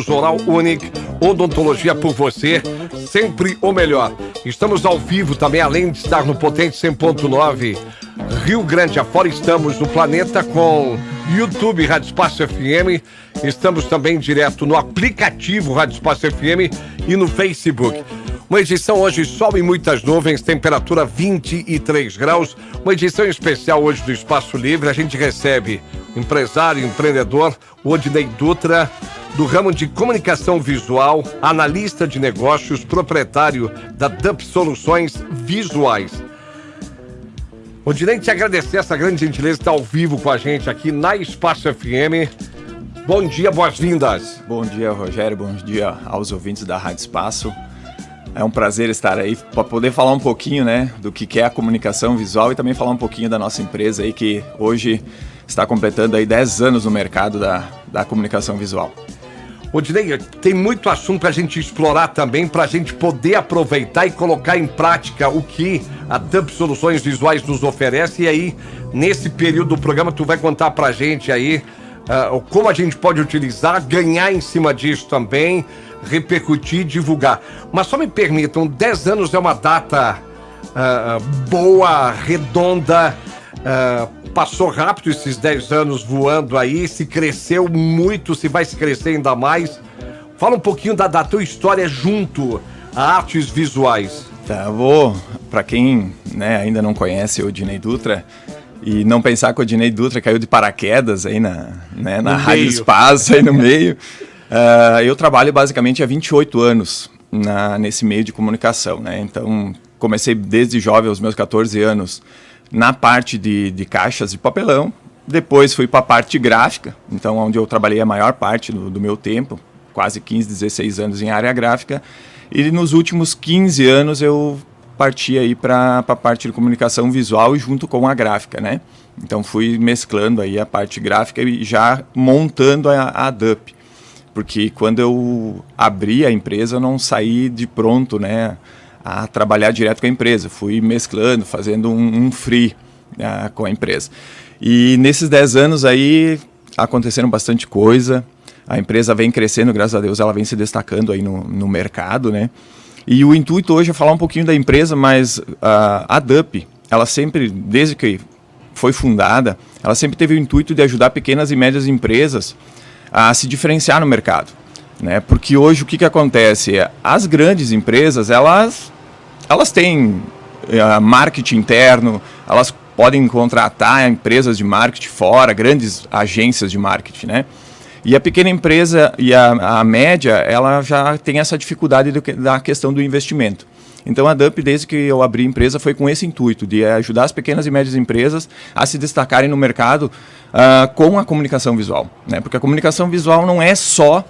Oral Unique, odontologia por você, sempre o melhor. Estamos ao vivo também, além de estar no Potente 100.9 Rio Grande afora, estamos no planeta com YouTube Rádio Espaço FM, estamos também direto no aplicativo Rádio Espaço FM e no Facebook. Uma edição hoje, sol e muitas nuvens, temperatura 23 graus, uma edição especial hoje do Espaço Livre. A gente recebe empresário, empreendedor, Odinei Dutra, do ramo de comunicação visual, analista de negócios, proprietário da DUP Soluções Visuais. Odinei, te agradecer essa grande gentileza de estar ao vivo com a gente aqui na Espaço FM. Bom dia, boas-vindas. Bom dia, Rogério, bom dia aos ouvintes da Rádio Espaço. É um prazer estar aí para poder falar um pouquinho, né, do que é a comunicação visual e também falar um pouquinho da nossa empresa aí que hoje está completando aí 10 anos no mercado da comunicação visual. Odinei, tem muito assunto para a gente explorar também, para a gente poder aproveitar e colocar em prática o que a DUP Soluções Visuais nos oferece. E aí, nesse período do programa, tu vai contar para a gente aí como a gente pode utilizar, ganhar em cima disso também, repercutir, divulgar. Mas só me permitam, 10 anos é uma data boa, redonda, passou rápido esses 10 anos voando aí, se cresceu muito, se vai se crescer ainda mais. Fala um pouquinho da tua história junto a artes visuais. Tá, para quem, né, ainda não conhece o Odinei Dutra, e não pensar que o Odinei Dutra caiu de paraquedas aí na Rádio Espaço, aí no meio. Eu trabalho basicamente há 28 anos nesse meio de comunicação, né? Então, comecei desde jovem, aos meus 14 anos, na parte de caixas de papelão. Depois fui para a parte gráfica, então onde eu trabalhei a maior parte do meu tempo, quase 15, 16 anos em área gráfica. E nos últimos 15 anos eu parti aí para a parte de comunicação visual e junto com a gráfica, né? Então fui mesclando aí a parte gráfica e já montando a DUP. Porque quando eu abri a empresa, eu não saí de pronto, né, a trabalhar direto com a empresa. Fui mesclando, fazendo um free com a empresa. E nesses 10 anos aí, aconteceram bastante coisa. A empresa vem crescendo, graças a Deus, ela vem se destacando aí no mercado, né? E o intuito hoje é falar um pouquinho da empresa, mas a DUP, ela sempre, desde que foi fundada, ela sempre teve o intuito de ajudar pequenas e médias empresas a se diferenciar no mercado, né? Porque hoje o que acontece? As grandes empresas, elas têm marketing interno, elas podem contratar empresas de marketing fora, grandes agências de marketing, né? E a pequena empresa e a média, ela já tem essa dificuldade da questão do investimento. Então a DUP, desde que eu abri a empresa, foi com esse intuito de ajudar as pequenas e médias empresas a se destacarem no mercado com a comunicação visual, né? Porque a comunicação visual não é só...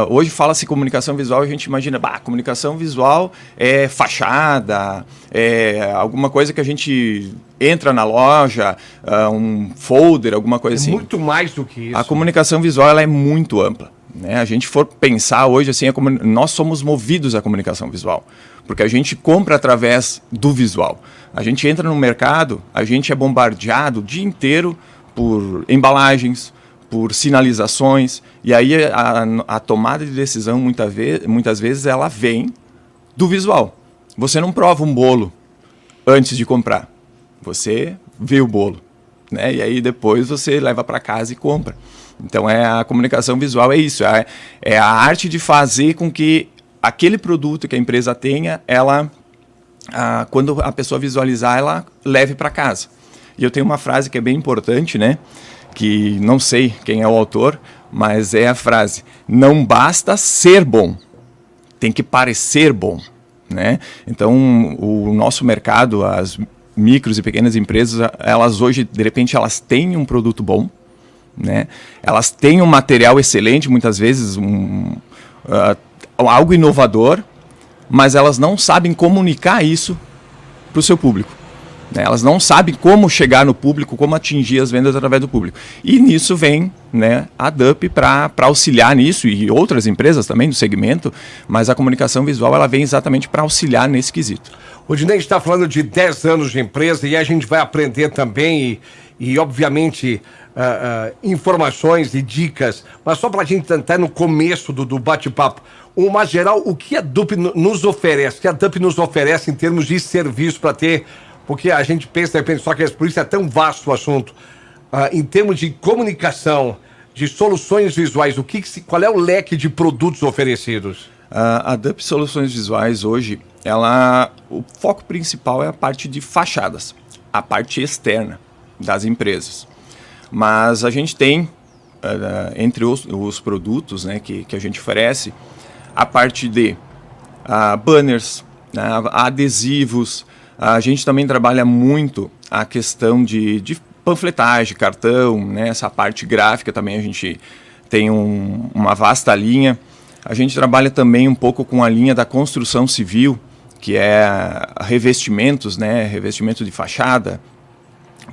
hoje fala-se comunicação visual e a gente imagina, comunicação visual é fachada, é alguma coisa que a gente entra na loja, um folder, alguma coisa assim. Muito mais do que isso. A comunicação visual ela é muito ampla, né? A gente for pensar hoje, assim, nós somos movidos à comunicação visual, porque a gente compra através do visual. A gente entra no mercado, a gente é bombardeado o dia inteiro por embalagens, por sinalizações, e aí a tomada de decisão muitas vezes ela vem do visual. Você não prova um bolo antes de comprar, você vê o bolo, né? E aí depois você leva para casa e compra. Então a comunicação visual é isso, é a arte de fazer com que aquele produto que a empresa tenha, quando a pessoa visualizar, ela leve para casa. E eu tenho uma frase que é bem importante, né? Que não sei quem é o autor, mas é a frase: não basta ser bom, tem que parecer bom, né? Então, o nosso mercado, as micros e pequenas empresas, elas hoje, de repente, elas têm um produto bom, né? Elas têm um material excelente, muitas vezes, algo inovador, mas elas não sabem comunicar isso para o seu público. Elas não sabem como chegar no público, como atingir as vendas através do público. E nisso vem, né, a DUP para auxiliar nisso, e outras empresas também do segmento, mas a comunicação visual ela vem exatamente para auxiliar nesse quesito. O Dinei está falando de 10 anos de empresa e a gente vai aprender também e obviamente, informações e dicas, mas só para a gente entrar no começo do bate-papo. Uma geral, o que a DUP nos oferece? O que a DUP nos oferece em termos de serviço para ter... Porque a gente pensa, de repente, só que por isso é tão vasto o assunto. Em termos de comunicação, de soluções visuais, qual é o leque de produtos oferecidos? A DUP Soluções Visuais hoje, o foco principal é a parte de fachadas, a parte externa das empresas. Mas a gente tem, entre os produtos, né, que a gente oferece, a parte de banners, adesivos. A gente também trabalha muito a questão de panfletagem, cartão, né? Essa parte gráfica também a gente tem uma vasta linha. A gente trabalha também um pouco com a linha da construção civil, que é revestimentos, né? Revestimento de fachada,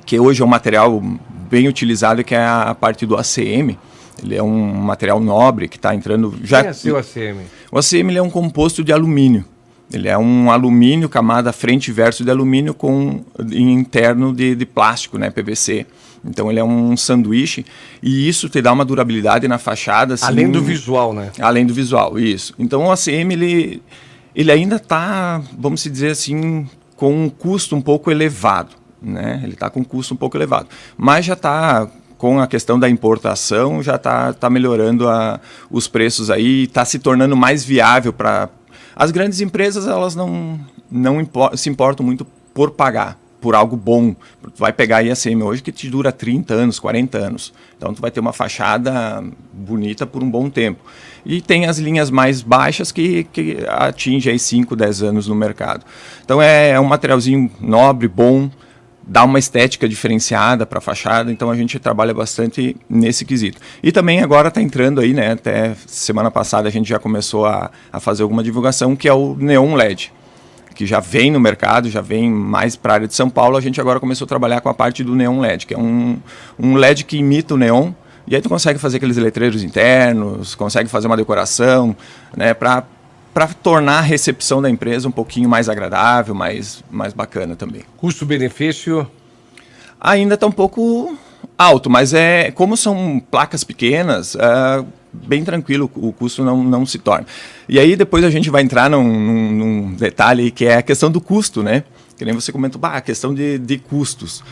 que hoje é um material bem utilizado, que é a parte do ACM. Ele é um material nobre que está entrando... Quem é o ACM? O ACM ele é um composto de alumínio. Ele é um alumínio, camada frente e verso de alumínio com interno de plástico, né, PVC. Então ele é um sanduíche e isso te dá uma durabilidade na fachada. Assim, além do visual, né? Além do visual, isso. Então o ACM ele ainda está, vamos dizer assim, com um custo um pouco elevado, né? Ele está com um custo um pouco elevado, mas já está... Com a questão da importação, já está melhorando os preços aí, está se tornando mais viável para... As grandes empresas, elas não se importam muito por pagar, por algo bom. Tu vai pegar a IACM hoje que te dura 30 anos, 40 anos. Então tu vai ter uma fachada bonita por um bom tempo. E tem as linhas mais baixas que atingem aí 5, 10 anos no mercado. Então é um materialzinho nobre, bom, dá uma estética diferenciada para a fachada, então a gente trabalha bastante nesse quesito. E também agora está entrando aí, né, até semana passada a gente já começou a fazer alguma divulgação, que é o Neon LED, que já vem no mercado, já vem mais para a área de São Paulo, a gente agora começou a trabalhar com a parte do Neon LED, que é um LED que imita o neon, e aí tu consegue fazer aqueles letreiros internos, consegue fazer uma decoração, né, para tornar a recepção da empresa um pouquinho mais agradável, mais bacana também. Custo-benefício? Ainda está um pouco alto, mas como são placas pequenas, bem tranquilo, o custo não se torna. E aí depois a gente vai entrar num detalhe que é a questão do custo, né? Que nem você comentou, a questão de custos.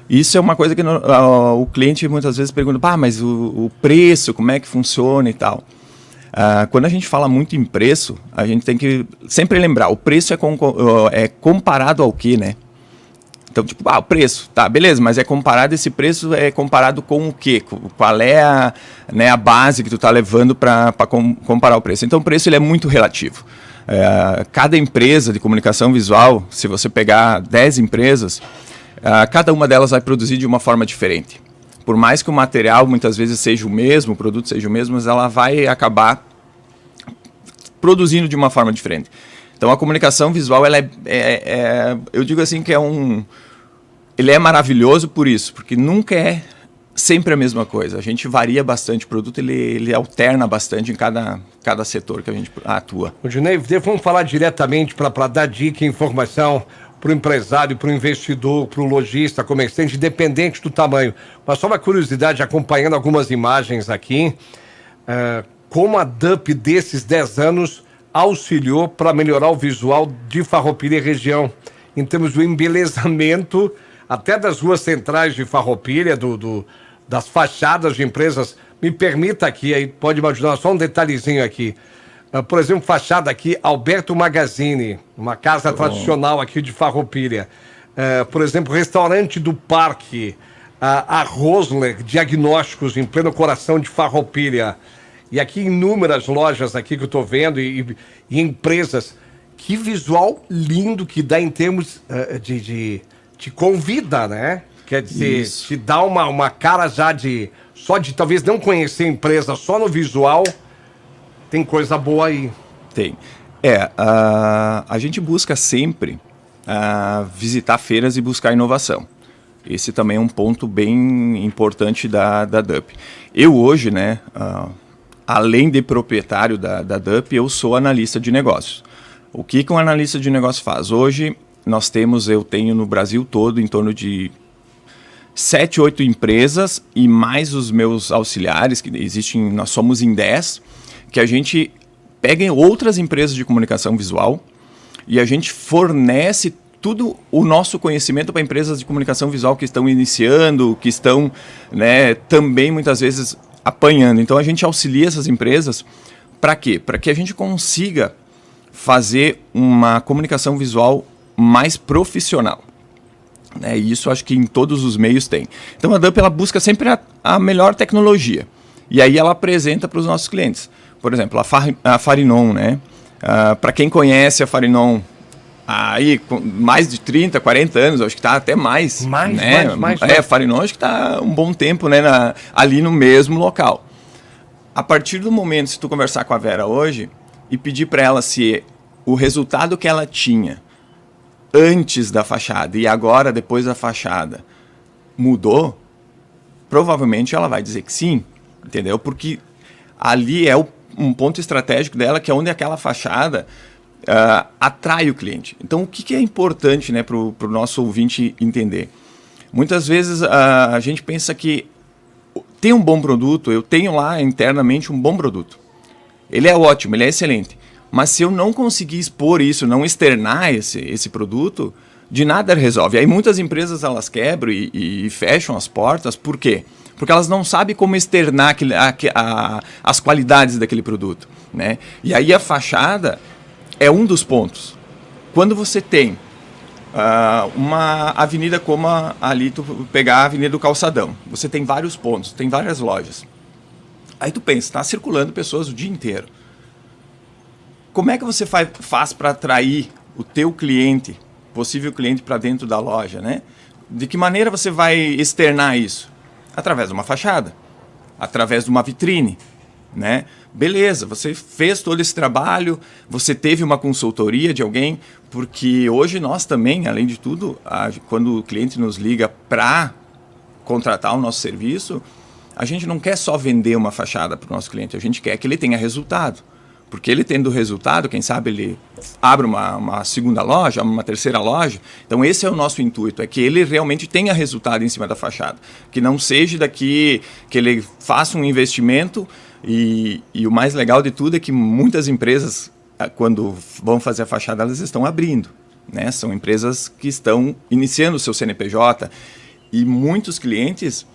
Isso é uma coisa que o cliente muitas vezes pergunta, mas o preço, como é que funciona e tal. Quando a gente fala muito em preço, a gente tem que sempre lembrar, o preço é comparado ao quê, né? Então, tipo, o preço, tá, beleza, mas esse preço é comparado com o quê? Qual é a base que tu tá levando para comparar o preço? Então, o preço ele é muito relativo. Cada empresa de comunicação visual, se você pegar 10 empresas, cada uma delas vai produzir de uma forma diferente. Por mais que o material muitas vezes seja o mesmo, o produto seja o mesmo, mas ela vai acabar produzindo de uma forma diferente. Então a comunicação visual, ela eu digo assim que ele é maravilhoso por isso, porque nunca é sempre a mesma coisa. A gente varia bastante o produto, ele alterna bastante em cada setor que a gente atua. O Dinei, vamos falar diretamente para dar dica e informação para o empresário, para o investidor, para o lojista, comerciante, independente do tamanho. Mas só uma curiosidade, acompanhando algumas imagens aqui, como a DUP desses 10 anos auxiliou para melhorar o visual de Farroupilha e região, em termos do embelezamento, até das ruas centrais de Farroupilha, das fachadas de empresas. Me permita aqui, aí pode me ajudar, só um detalhezinho aqui. Por exemplo, fachada aqui, Alberto Magazine, uma casa tradicional aqui de Farroupilha. Por exemplo, restaurante do Parque, a Rosler Diagnósticos, em pleno coração de Farroupilha. E aqui inúmeras lojas aqui que eu estou vendo e empresas. Que visual lindo que dá em termos te convida, né? Quer dizer, isso te dá uma cara já só de talvez não conhecer a empresa, só no visual. Tem coisa boa aí. Tem. A gente busca sempre visitar feiras e buscar inovação. Esse também é um ponto bem importante da DUP. Eu hoje, né, além de proprietário da DUP, eu sou analista de negócios. O que um analista de negócio faz? Hoje, eu tenho no Brasil todo em torno de 7, 8 empresas e mais os meus auxiliares, que existem, nós somos em 10, que a gente pega em outras empresas de comunicação visual e a gente fornece tudo o nosso conhecimento para empresas de comunicação visual que estão iniciando, que estão, né, também muitas vezes apanhando. Então a gente auxilia essas empresas para quê? Para que a gente consiga fazer uma comunicação visual mais profissional. Né? E isso acho que em todos os meios tem. Então a DUP ela busca sempre a melhor tecnologia. E aí ela apresenta para os nossos clientes. Por exemplo, a Farinon, né? Para quem conhece a Farinon, aí com mais de 30, 40 anos, acho que está até mais. Mais. A Farinon acho que está um bom tempo, né, ali no mesmo local. A partir do momento, se tu conversar com a Vera hoje e pedir para ela se o resultado que ela tinha antes da fachada e agora depois da fachada mudou, provavelmente ela vai dizer que sim, entendeu? Porque ali é um ponto estratégico dela, que é onde aquela fachada atrai o cliente. Então, o que é importante, né, para o nosso ouvinte entender? Muitas vezes a gente pensa que tem um bom produto, eu tenho lá internamente um bom produto. Ele é ótimo, ele é excelente. Mas se eu não conseguir expor isso, não externar esse produto, de nada resolve. Aí muitas empresas elas quebram e fecham as portas. Por quê? Porque elas não sabem como externar as qualidades daquele produto. Né? E aí a fachada é um dos pontos. Quando você tem uma avenida como ali, tu pegar a Avenida do Calçadão, você tem vários pontos, tem várias lojas. Aí tu pensa, está circulando pessoas o dia inteiro. Como é que você faz para atrair o teu cliente, possível cliente, para dentro da loja, né? De que maneira você vai externar isso? Através de uma fachada, através de uma vitrine, né? Beleza, você fez todo esse trabalho, você teve uma consultoria de alguém, porque hoje nós também, além de tudo, quando o cliente nos liga para contratar o nosso serviço, a gente não quer só vender uma fachada para o nosso cliente, a gente quer que ele tenha resultado. Porque ele tendo resultado, quem sabe ele abre uma segunda loja, uma terceira loja. Então esse é o nosso intuito, é que ele realmente tenha resultado em cima da fachada. Que não seja daqui que ele faça um investimento e o mais legal de tudo é que muitas empresas, quando vão fazer a fachada, elas estão abrindo. Né? São empresas que estão iniciando o seu CNPJ e muitos clientes...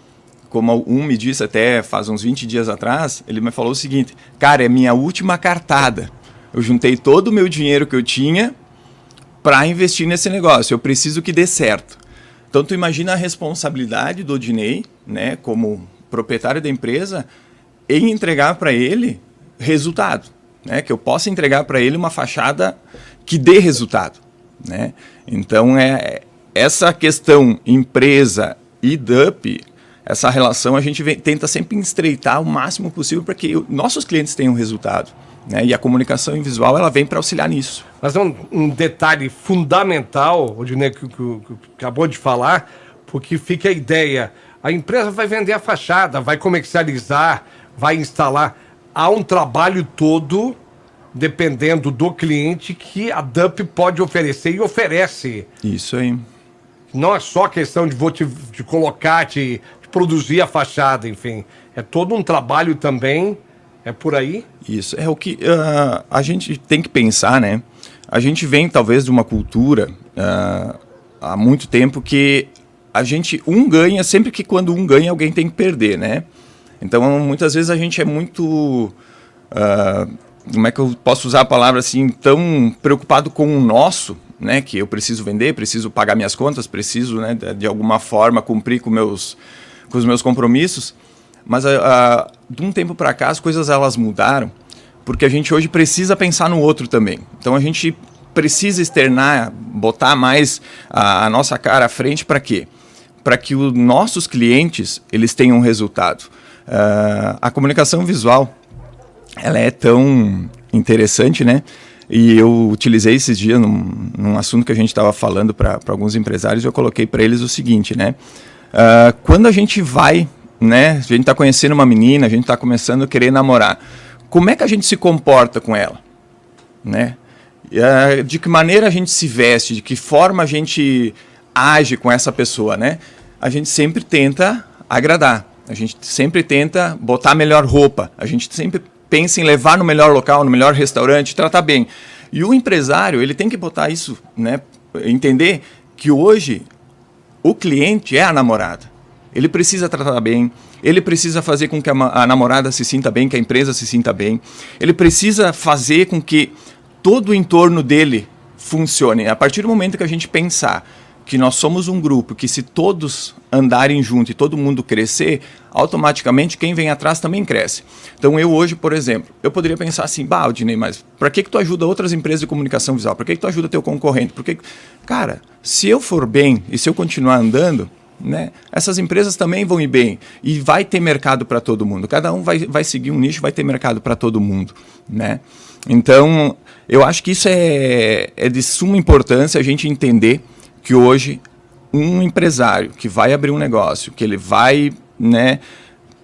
Como um me disse até faz uns 20 dias atrás, ele me falou o seguinte: cara, é minha última cartada. Eu juntei todo o meu dinheiro que eu tinha para investir nesse negócio. Eu preciso que dê certo. Então, tu imagina a responsabilidade do Odinei, né, como proprietário da empresa, em entregar para ele resultado. Né, que eu possa entregar para ele uma fachada que dê resultado. Né? Então, essa questão empresa e DUP... Essa relação a gente tenta sempre estreitar o máximo possível para que nossos clientes tenham resultado. Né? E a comunicação em visual ela vem para auxiliar nisso. Mas é um detalhe fundamental, o Odinei que acabou de falar, porque fica a ideia. A empresa vai vender a fachada, vai comercializar, vai instalar. Há um trabalho todo, dependendo do cliente, que a DUP pode oferecer e oferece. Isso aí. Não é só questão de te colocar, de produzir a fachada, enfim. É todo um trabalho também, é por aí? Isso, é o que a gente tem que pensar, né? A gente vem, talvez, de uma cultura há muito tempo que a gente, ganha, sempre que quando um ganha, alguém tem que perder, né? Então, muitas vezes a gente é muito... como é que eu posso usar a palavra assim? Tão preocupado com o nosso, né? Que eu preciso vender, preciso pagar minhas contas, preciso, né, de alguma forma cumprir com os meus compromissos, mas de um tempo para cá as coisas elas mudaram, porque a gente hoje precisa pensar no outro também. Então a gente precisa externar, botar mais a nossa cara à frente para quê? Para que os nossos clientes eles tenham resultado. A comunicação visual ela é tão interessante, né? E eu utilizei esses dias num assunto que a gente estava falando para alguns empresários, eu coloquei para eles o seguinte, né? Quando a gente vai, né? A gente está conhecendo uma menina, a gente está começando a querer namorar. Como é que a gente se comporta com ela? Né? De que maneira a gente se veste, de que forma a gente age com essa pessoa, né? A gente sempre tenta agradar, a gente sempre tenta botar a melhor roupa, a gente sempre pensa em levar no melhor local, no melhor restaurante, tratar bem. E o empresário, ele tem que botar isso, né? Entender que hoje o cliente é a namorada. Ele precisa tratar bem, ele precisa fazer com que a namorada se sinta bem, que a empresa se sinta bem. Ele precisa fazer com que todo o entorno dele funcione. A partir do momento que a gente pensar que nós somos um grupo, que se todos andarem junto e todo mundo crescer, automaticamente quem vem atrás também cresce. Então eu hoje, por exemplo, eu poderia pensar assim, Aldinei, mas para que tu ajuda outras empresas de comunicação visual? Para que tu ajuda teu concorrente? Porque, cara, se eu for bem e se eu continuar andando, né, essas empresas também vão ir bem e vai ter mercado para todo mundo. Cada um vai seguir um nicho, vai ter mercado para todo mundo, né? Então, eu acho que isso é de suma importância a gente entender que hoje um empresário que vai abrir um negócio, que ele vai, né,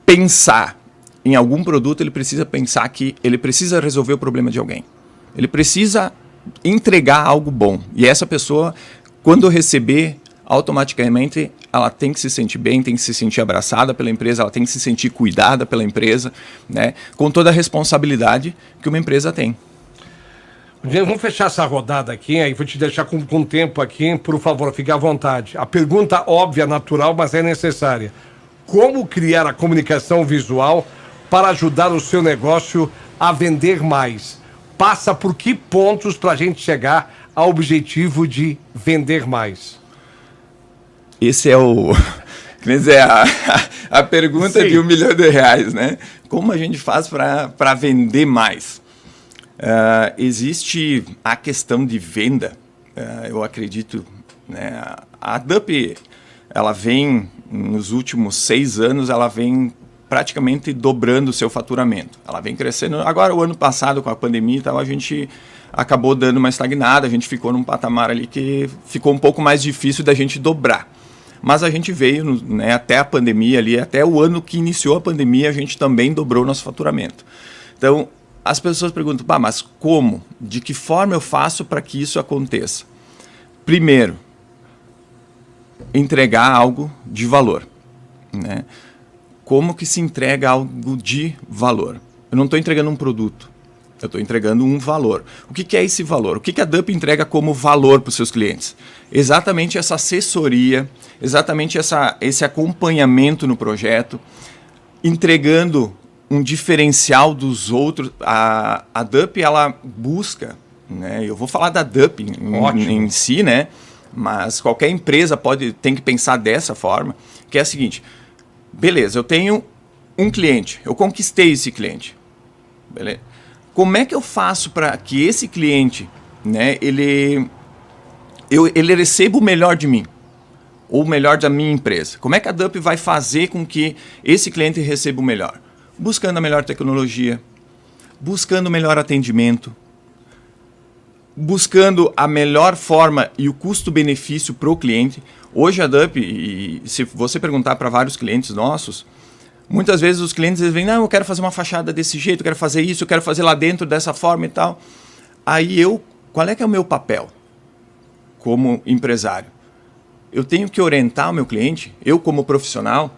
pensar em algum produto, ele precisa pensar que ele precisa resolver o problema de alguém. Ele precisa entregar algo bom. E essa pessoa, quando receber, automaticamente ela tem que se sentir bem, tem que se sentir abraçada pela empresa, ela tem que se sentir cuidada pela empresa, né, com toda a responsabilidade que uma empresa tem. Vamos fechar essa rodada aqui, aí vou te deixar com tempo aqui, por favor, fique à vontade. A pergunta óbvia, natural, mas é necessária. Como criar a comunicação visual para ajudar o seu negócio a vender mais? Passa por que pontos para a gente chegar ao objetivo de vender mais? Esse é o... Quer dizer, a pergunta de R$1 milhão, né? Como a gente faz para vender mais? Existe a questão de venda, eu acredito, né? A DUP, ela vem, nos últimos 6 anos, ela vem praticamente dobrando o seu faturamento. Ela vem crescendo. Agora, o ano passado, com a pandemia e tal, a gente acabou dando uma estagnada, a gente ficou num patamar ali que ficou um pouco mais difícil da gente dobrar. Mas a gente veio, né, até a pandemia ali, até o ano que iniciou a pandemia, a gente também dobrou nosso faturamento. Então, as pessoas perguntam, mas como? De que forma eu faço para que isso aconteça? Primeiro, entregar algo de valor, né? Como que se entrega algo de valor? Eu não estou entregando um produto, eu estou entregando um valor. O que é esse valor? O que a DUP entrega como valor para os seus clientes? Exatamente essa assessoria, exatamente esse acompanhamento no projeto, entregando um diferencial dos outros. A DUP, ela busca, né? Eu vou falar da DUP em si, né? Mas qualquer empresa tem que pensar dessa forma, que é a seguinte: beleza, eu tenho um cliente, eu conquistei esse cliente, beleza? Como é que eu faço para que esse cliente, né, ele receba o melhor de mim, ou o melhor da minha empresa? Como é que a DUP vai fazer com que esse cliente receba o melhor? Buscando a melhor tecnologia, buscando o melhor atendimento, buscando a melhor forma e o custo-benefício para o cliente. Hoje a DUP, e se você perguntar para vários clientes nossos, muitas vezes os clientes eles vêm, não, eu quero fazer uma fachada desse jeito, eu quero fazer isso, eu quero fazer lá dentro dessa forma e tal. Aí qual é que é o meu papel como empresário? Eu tenho que orientar o meu cliente, eu como profissional,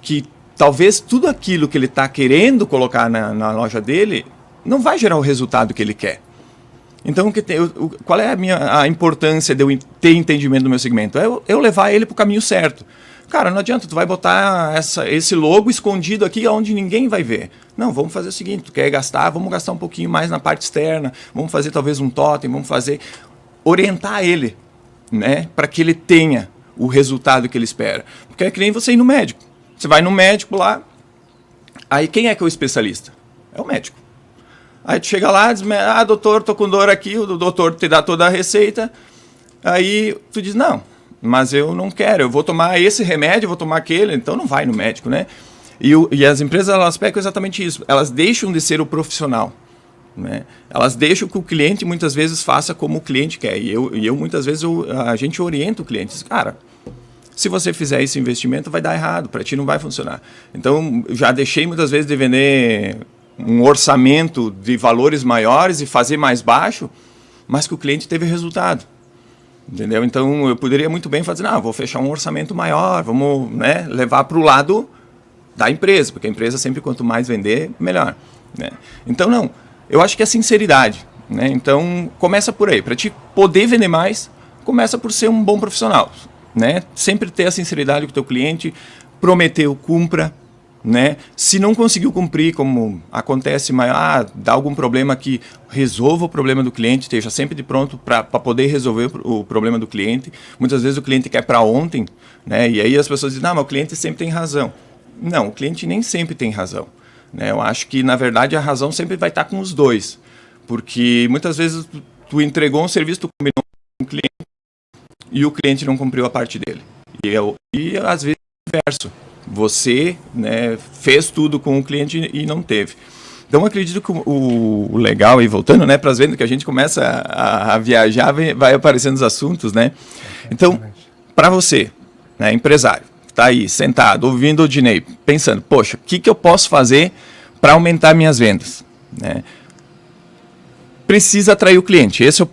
que talvez tudo aquilo que ele está querendo colocar na loja dele não vai gerar o resultado que ele quer. Então, qual é a importância de eu ter entendimento do meu segmento? É eu levar ele para o caminho certo. Cara, não adianta, tu vai botar esse logo escondido aqui onde ninguém vai ver. Não, vamos fazer o seguinte, tu quer gastar, vamos gastar um pouquinho mais na parte externa, vamos fazer talvez um totem, orientar ele, né, para que ele tenha o resultado que ele espera. Porque é que nem você ir no médico. Você vai no médico lá, aí quem é que é o especialista? É o médico. Aí tu chega lá e diz, doutor, tô com dor aqui, o doutor te dá toda a receita, aí tu diz, não, mas eu não quero, eu vou tomar esse remédio, vou tomar aquele, então não vai no médico, né? E as empresas, elas pegam exatamente isso, elas deixam de ser o profissional, né? Elas deixam que o cliente muitas vezes faça como o cliente quer, e eu muitas vezes a gente orienta o cliente, diz, cara, se você fizer esse investimento vai dar errado, para ti não vai funcionar. Então, já deixei muitas vezes de vender um orçamento de valores maiores e fazer mais baixo, mas que o cliente teve resultado. Entendeu? Então, eu poderia muito bem fazer, vou fechar um orçamento maior, vamos, né, levar para o lado da empresa, porque a empresa sempre, quanto mais vender, melhor. Né? Então, não. Eu acho que é sinceridade. Né? Então, começa por aí. Para te poder vender mais, começa por ser um bom profissional. Né? Sempre ter a sinceridade com o teu cliente, prometeu, cumpra. Né? Se não conseguiu cumprir, como acontece, mas dá algum problema aqui, resolva o problema do cliente, esteja sempre de pronto para poder resolver o problema do cliente. Muitas vezes o cliente quer para ontem, né? E aí as pessoas dizem, mas o cliente sempre tem razão. Não, o cliente nem sempre tem razão. Né? Eu acho que, na verdade, a razão sempre vai estar com os dois. Porque muitas vezes tu entregou um serviço, tu combinou com o cliente e o cliente não cumpriu a parte dele. E às vezes é o inverso. Você, né, fez tudo com o cliente e não teve. Então, eu acredito que o legal, e voltando, né, para as vendas, que a gente começa a viajar, vai aparecendo os assuntos, né? Então, para você, né, empresário, está aí sentado, ouvindo o Dinei, pensando, poxa, o que eu posso fazer para aumentar minhas vendas? Né? Precisa atrair o cliente, esse é o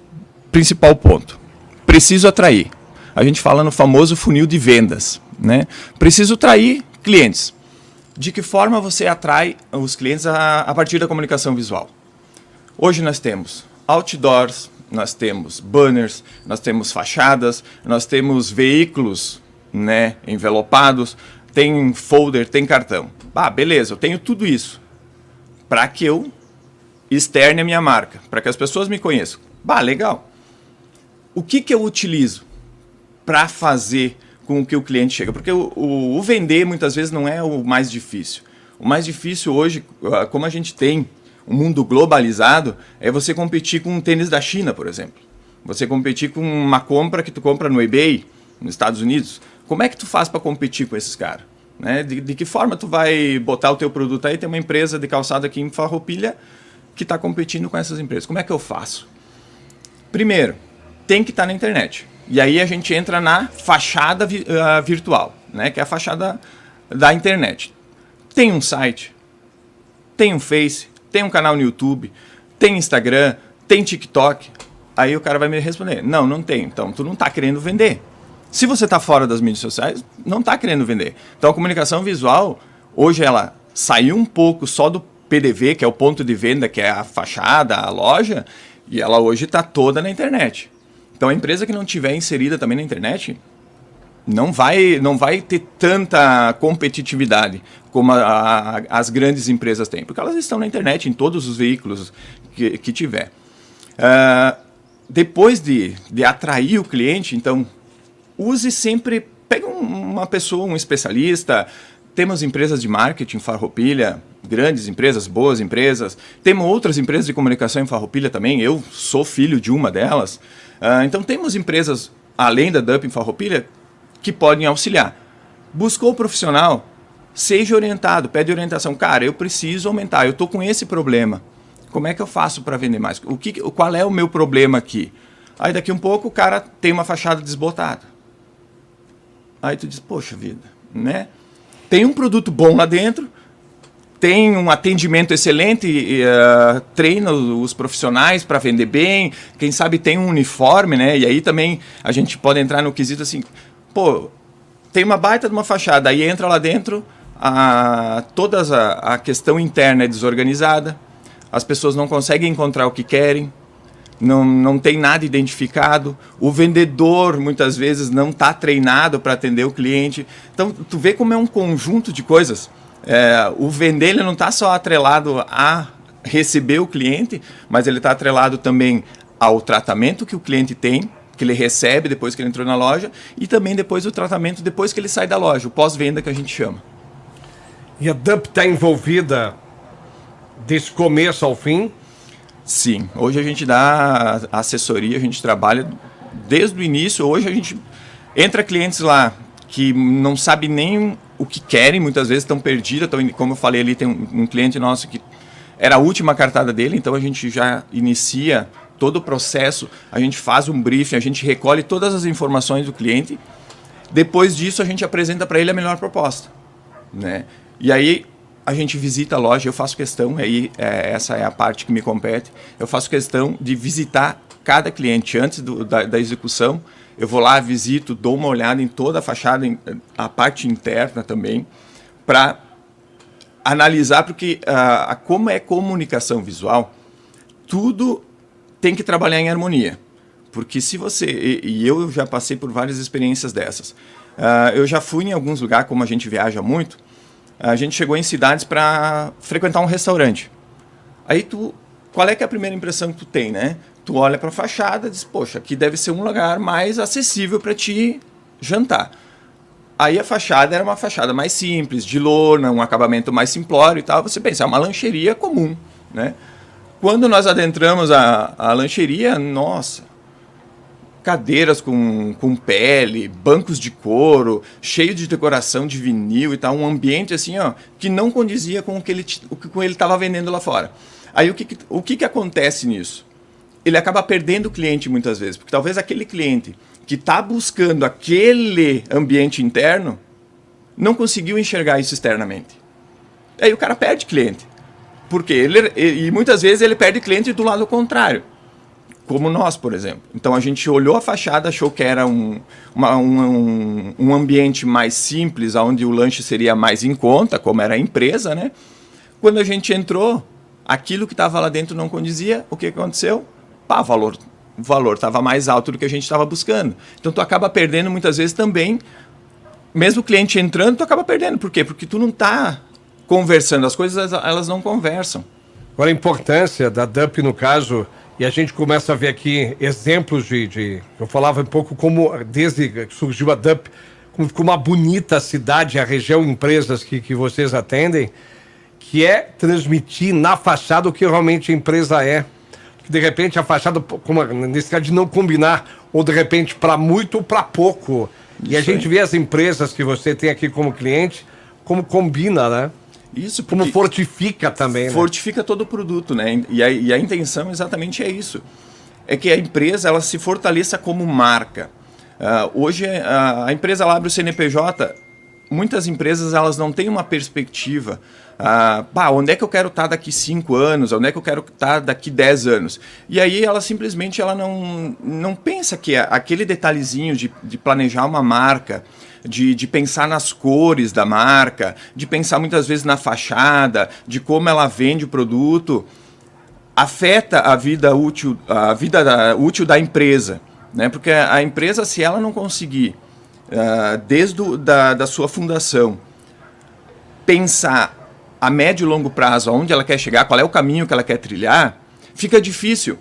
principal ponto. Preciso atrair. A gente fala no famoso funil de vendas. Né? Preciso atrair clientes. De que forma você atrai os clientes a partir da comunicação visual? Hoje nós temos outdoors, nós temos banners, nós temos fachadas, nós temos veículos, né, envelopados, tem folder, tem cartão. Beleza, eu tenho tudo isso para que eu externe a minha marca, para que as pessoas me conheçam. Legal. O que eu utilizo para fazer com que o cliente chega? Porque o vender muitas vezes não é o mais difícil. O mais difícil hoje, como a gente tem um mundo globalizado, é você competir com um tênis da China, por exemplo. Você competir com uma compra que tu compra no eBay, nos Estados Unidos. Como é que tu faz para competir com esses caras? Né? De que forma tu vai botar o teu produto aí? Tem uma empresa de calçado aqui em Farroupilha que está competindo com essas empresas. Como é que eu faço? Primeiro, tem que estar na internet. E aí a gente entra na fachada virtual, né? Que é a fachada da internet. Tem um site, tem um Face, tem um canal no YouTube, tem Instagram, tem TikTok. Aí o cara vai me responder, não tem. Então tu não está querendo vender. Se você está fora das mídias sociais, não está querendo vender. Então a comunicação visual, hoje ela saiu um pouco só do PDV, que é o ponto de venda, que é a fachada, a loja, e ela hoje está toda na internet. Então, a empresa que não tiver inserida também na internet não vai ter tanta competitividade como as grandes empresas têm, porque elas estão na internet, em todos os veículos que tiver. Depois de atrair o cliente, então, use sempre, pega uma pessoa, um especialista. Temos empresas de marketing em Farroupilha, grandes empresas, boas empresas. Temos outras empresas de comunicação em Farroupilha também, eu sou filho de uma delas. Então temos empresas, além da DUP em Farroupilha, que podem auxiliar. Buscou o profissional, seja orientado, pede orientação. Cara, eu preciso aumentar, eu estou com esse problema. Como é que eu faço para vender mais? Qual é o meu problema aqui? Aí daqui um pouco o cara tem uma fachada desbotada. Aí tu diz, poxa vida, né? Tem um produto bom lá dentro, tem um atendimento excelente, treina os profissionais para vender bem, quem sabe tem um uniforme, né? E aí também a gente pode entrar no quesito assim, tem uma baita de uma fachada, aí entra lá dentro, toda a questão interna é desorganizada, as pessoas não conseguem encontrar o que querem, não tem nada identificado, o vendedor muitas vezes não está treinado para atender o cliente. Então, tu vê como é um conjunto de coisas. O vender ele não está só atrelado a receber o cliente, mas ele está atrelado também ao tratamento que o cliente tem, que ele recebe depois que ele entrou na loja, e também depois o tratamento depois que ele sai da loja, o pós-venda que a gente chama. E a DUP está envolvida desse começo ao fim? Sim, hoje a gente dá assessoria, a gente trabalha desde o início. Hoje a gente entra clientes lá que não sabem nem o que querem, muitas vezes estão perdidos. Como eu falei ali, tem um cliente nosso que era a última cartada dele, então a gente já inicia todo o processo, a gente faz um briefing, a gente recolhe todas as informações do cliente. Depois disso a gente apresenta para ele a melhor proposta, né? E aí a gente visita a loja, eu faço questão, essa é a parte que me compete, eu faço questão de visitar cada cliente, antes da execução, eu vou lá, visito, dou uma olhada em toda a fachada, a parte interna também, para analisar, porque como é comunicação visual, tudo tem que trabalhar em harmonia. Porque se você... E eu já passei por várias experiências dessas. Eu já fui em alguns lugares, como a gente viaja muito, a gente chegou em cidades para frequentar um restaurante. Aí qual é que é a primeira impressão que tu tem, né? Tu olha para a fachada e diz, poxa, aqui deve ser um lugar mais acessível para ti jantar. Aí a fachada era uma fachada mais simples, de lona, um acabamento mais simplório e tal. Você pensa, é uma lancheria comum, né? Quando nós adentramos a lancheria, nossa, cadeiras com pele, bancos de couro, cheio de decoração de vinil e tal, um ambiente assim, ó, que não condizia com o que ele estava vendendo lá fora. Aí o que acontece nisso? Ele acaba perdendo o cliente muitas vezes, porque talvez aquele cliente que está buscando aquele ambiente interno não conseguiu enxergar isso externamente. Aí o cara perde cliente. Porque e muitas vezes ele perde cliente do lado contrário. Como nós, por exemplo. Então a gente olhou a fachada, achou que era um ambiente mais simples, onde o lanche seria mais em conta, como era a empresa, né? Quando a gente entrou, aquilo que estava lá dentro não condizia. O que aconteceu? Pá, o valor estava mais alto do que a gente estava buscando. Então tu acaba perdendo muitas vezes também, mesmo o cliente entrando, tu acaba perdendo. Por quê? Porque tu não está conversando, as coisas elas não conversam. Agora a importância da DUP no caso, e a gente começa a ver aqui exemplos eu falava um pouco como, desde que surgiu a DUP, como ficou uma bonita cidade, a região, empresas que vocês atendem, que é transmitir na fachada o que realmente a empresa é. De repente a fachada, como nesse caso de não combinar, ou de repente para muito ou para pouco. E a gente vê as empresas que você tem aqui como cliente, como combina, né? Isso, como fortifica também, né? Fortifica todo o produto, né? E a intenção exatamente é isso. É que a empresa ela se fortaleça como marca. Hoje a empresa ela abre o CNPJ, muitas empresas elas não têm uma perspectiva. Onde é que eu quero estar daqui 5 anos? Onde é que eu quero estar daqui 10 anos? E aí ela simplesmente ela não pensa que aquele detalhezinho de planejar uma marca, de pensar nas cores da marca, de pensar muitas vezes na fachada, de como ela vende o produto, afeta a vida útil da empresa, né? Porque a empresa, se ela não conseguir, desde da sua fundação, pensar a médio e longo prazo aonde ela quer chegar, qual é o caminho que ela quer trilhar, fica difícil.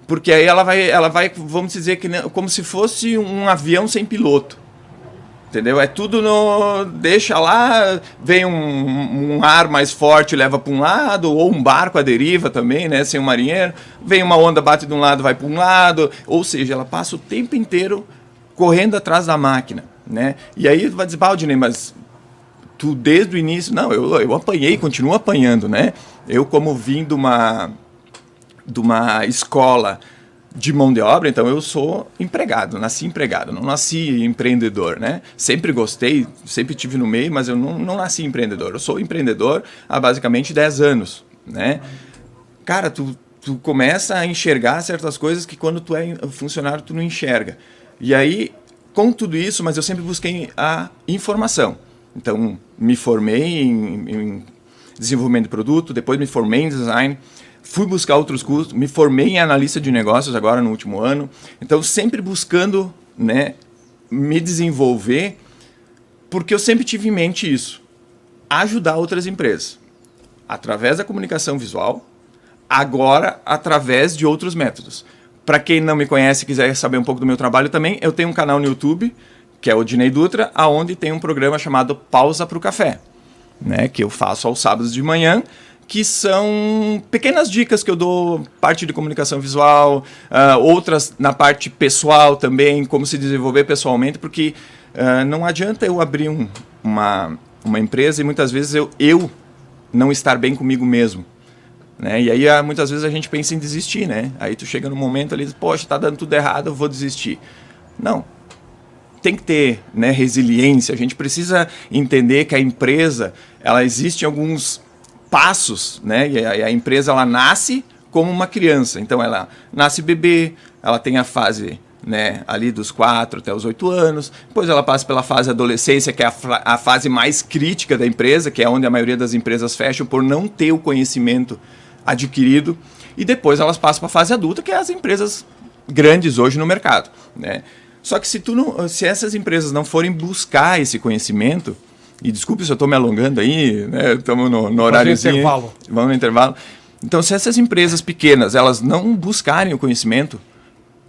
Porque aí ela vai vamos dizer, como se fosse um avião sem piloto. Entendeu? É tudo deixa lá, vem um ar mais forte, leva para um lado, ou um barco à deriva também, né, sem um marinheiro, vem uma onda, bate de um lado, vai para um lado, ou seja, ela passa o tempo inteiro correndo atrás da máquina, né? E aí vai dizer, Baldinei, mas tu desde o início, não, eu apanhei, continuo apanhando, né? Eu como vim de uma escola de mão de obra, então eu sou empregado, nasci empregado, não nasci empreendedor, né? Sempre gostei, sempre tive no meio, mas eu não nasci empreendedor. Eu sou empreendedor há basicamente 10 anos, né? Cara, tu começa a enxergar certas coisas que quando tu é funcionário tu não enxerga. E aí, com tudo isso, mas eu sempre busquei a informação. Então, me formei em desenvolvimento de produto, depois me formei em design, fui buscar outros cursos, me formei em analista de negócios agora no último ano. Então, sempre buscando, né, me desenvolver, porque eu sempre tive em mente isso. Ajudar outras empresas. Através da comunicação visual, agora através de outros métodos. Para quem não me conhece e quiser saber um pouco do meu trabalho também, eu tenho um canal no YouTube, que é o Dinei Dutra, onde tem um programa chamado Pausa para o Café, né, que eu faço aos sábados de manhã, que são pequenas dicas que eu dou, parte de comunicação visual, outras na parte pessoal também, como se desenvolver pessoalmente, porque não adianta eu abrir uma empresa e muitas vezes eu não estar bem comigo mesmo, né? E aí muitas vezes a gente pensa em desistir, né? Aí tu chega num momento ali e diz, poxa, tá dando tudo errado, eu vou desistir. Não. Tem que ter, né, resiliência, a gente precisa entender que a empresa, ela existe em alguns passos, né? E a empresa ela nasce como uma criança, então ela nasce bebê, ela tem a fase, né, ali dos 4 até os 8 anos, depois ela passa pela fase adolescência, que é a fase mais crítica da empresa, que é onde a maioria das empresas fecham por não ter o conhecimento adquirido, e depois elas passam para a fase adulta, que é as empresas grandes hoje no mercado, né? Só que se essas empresas não forem buscar esse conhecimento, e desculpe se eu estou me alongando aí, né? Estamos no horáriozinho. Vamos no intervalo. Então, se essas empresas pequenas elas não buscarem o conhecimento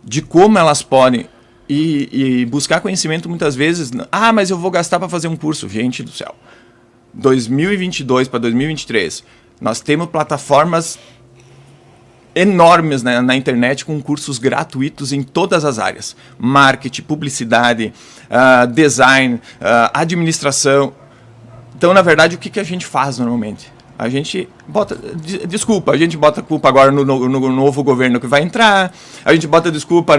de como elas podem e buscar conhecimento muitas vezes, mas eu vou gastar para fazer um curso. Gente do céu, 2022 para 2023, nós temos plataformas enormes, né, na internet com cursos gratuitos em todas as áreas. Marketing, publicidade, design, administração. Então, na verdade, o que a gente faz normalmente? A gente bota a culpa agora no novo governo que vai entrar, a gente bota desculpa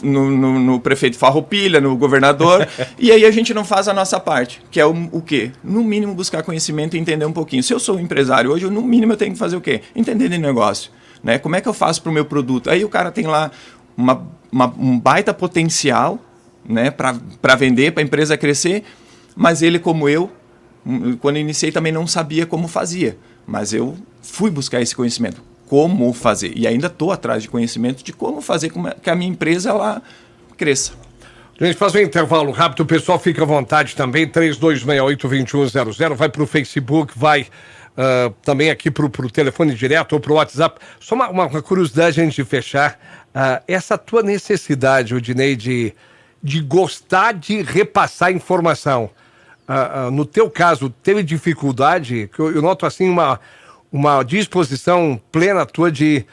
no prefeito Farroupilha, no governador, e aí a gente não faz a nossa parte, que é o quê? No mínimo buscar conhecimento e entender um pouquinho. Se eu sou um empresário hoje, no mínimo eu tenho que fazer o quê? Entender de negócio. Né? Como é que eu faço para o meu produto? Aí o cara tem lá um baita potencial, né, para vender, para a empresa crescer, mas ele, como eu, quando eu iniciei também não sabia como fazia, mas eu fui buscar esse conhecimento, como fazer, e ainda estou atrás de conhecimento de como fazer com que a minha empresa ela cresça. A gente faz um intervalo rápido, o pessoal fica à vontade também, 3268-2100, vai para o Facebook, vai também aqui para o telefone direto ou para o WhatsApp. Só uma curiosidade antes de fechar, essa tua necessidade, Odinei, de gostar de repassar informação, no teu caso, teve dificuldade? Que eu noto assim uma disposição plena tua de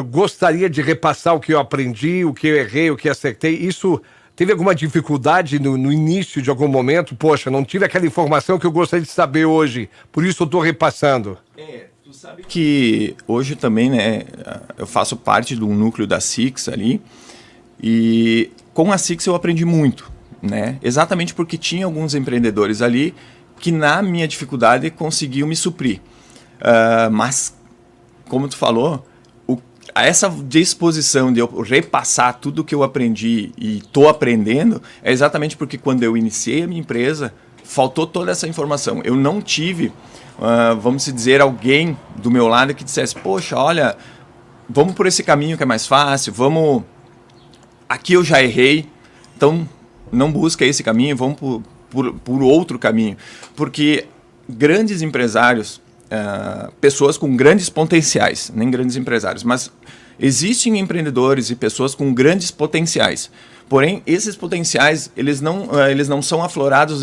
gostaria de repassar o que eu aprendi, o que eu errei, o que acertei. Isso teve alguma dificuldade no início de algum momento? Poxa, não tive aquela informação que eu gostaria de saber hoje, por isso eu estou repassando. Tu sabe que hoje também, né, eu faço parte do núcleo da Six ali, e com a Six eu aprendi muito, né? Exatamente porque tinha alguns empreendedores ali que na minha dificuldade conseguiam me suprir. Mas, como tu falou, essa disposição de eu repassar tudo que eu aprendi e estou aprendendo é exatamente porque quando eu iniciei a minha empresa, faltou toda essa informação. Eu não tive, vamos dizer, alguém do meu lado que dissesse, poxa, olha, vamos por esse caminho que é mais fácil, aqui eu já errei, então não busca esse caminho, vamos por outro caminho. Porque grandes empresários, pessoas com grandes potenciais, nem grandes empresários, mas existem empreendedores e pessoas com grandes potenciais. Porém, esses potenciais, eles não são aflorados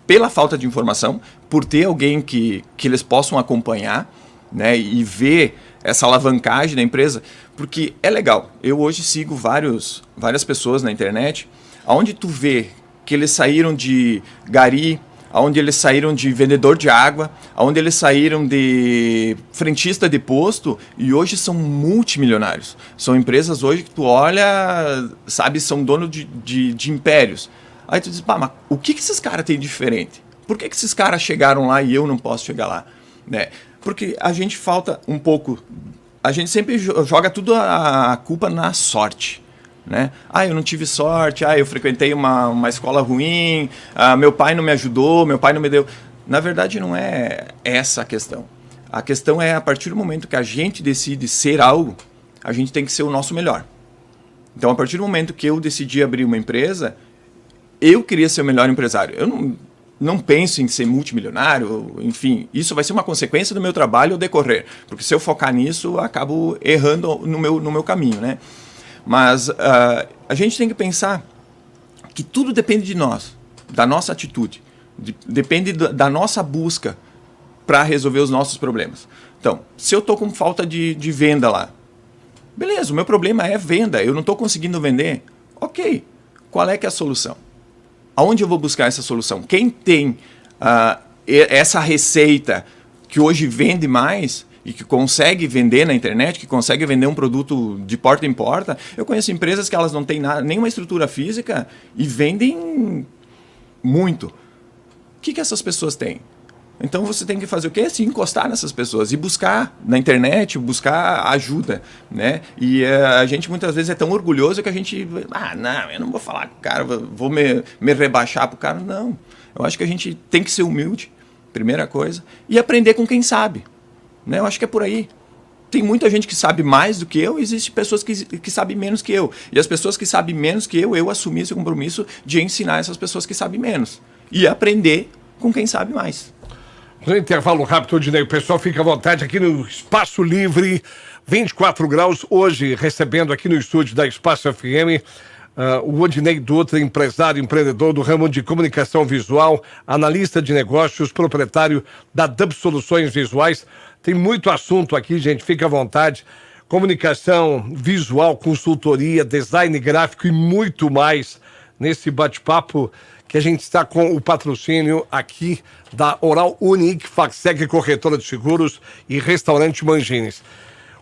pela falta de informação, por ter alguém que eles possam acompanhar, né, e ver essa alavancagem da empresa, porque é legal. Eu hoje sigo várias pessoas na internet, onde tu vê que eles saíram de gari, onde eles saíram de vendedor de água, onde eles saíram de frentista de posto e hoje são multimilionários. São empresas hoje que tu olha, sabe, são donos de impérios. Aí tu diz, mas o que esses caras têm de diferente? Por que esses caras chegaram lá e eu não posso chegar lá? Né? Porque a gente falta um pouco, a gente sempre joga tudo a culpa na sorte. Né? Eu não tive sorte, eu frequentei uma escola ruim, meu pai não me ajudou, meu pai não me deu. Na verdade, não é essa a questão. A questão é, a partir do momento que a gente decide ser algo, a gente tem que ser o nosso melhor. Então, a partir do momento que eu decidi abrir uma empresa, eu queria ser o melhor empresário. Eu não penso em ser multimilionário, enfim, isso vai ser uma consequência do meu trabalho ao decorrer, porque se eu focar nisso, eu acabo errando no meu caminho, né? Mas a gente tem que pensar que tudo depende de nós, da nossa atitude, depende da nossa busca para resolver os nossos problemas. Então, se eu estou com falta de venda lá, beleza, o meu problema é venda, eu não estou conseguindo vender, ok, qual é que é a solução? Aonde eu vou buscar essa solução? Quem tem essa receita que hoje vende mais e que consegue vender na internet, que consegue vender um produto de porta em porta. Eu conheço empresas que elas não têm nenhuma estrutura física e vendem muito. O que essas pessoas têm? Então você tem que fazer o quê? Se encostar nessas pessoas e buscar na internet, buscar ajuda, né? E a gente muitas vezes é tão orgulhoso que a gente... não, eu não vou falar com o cara, vou me rebaixar pro cara. Não, eu acho que a gente tem que ser humilde, primeira coisa, e aprender com quem sabe, né? Eu acho que é por aí. Tem muita gente que sabe mais do que eu, e existem pessoas que sabem menos que eu. E as pessoas que sabem menos que eu assumi esse compromisso de ensinar essas pessoas que sabem menos. E aprender com quem sabe mais. No intervalo rápido, Odinei, o pessoal fica à vontade aqui no Espaço Livre, 24 graus, hoje recebendo aqui no estúdio da Espaço FM, o Odinei Dutra, empresário, empreendedor do ramo de comunicação visual, analista de negócios, proprietário da Dub Soluções Visuais. Tem muito assunto aqui, gente, fica à vontade. Comunicação visual, consultoria, design gráfico e muito mais nesse bate-papo que a gente está com o patrocínio aqui da Oral Unique, Facseg Corretora de Seguros e Restaurante Mangines.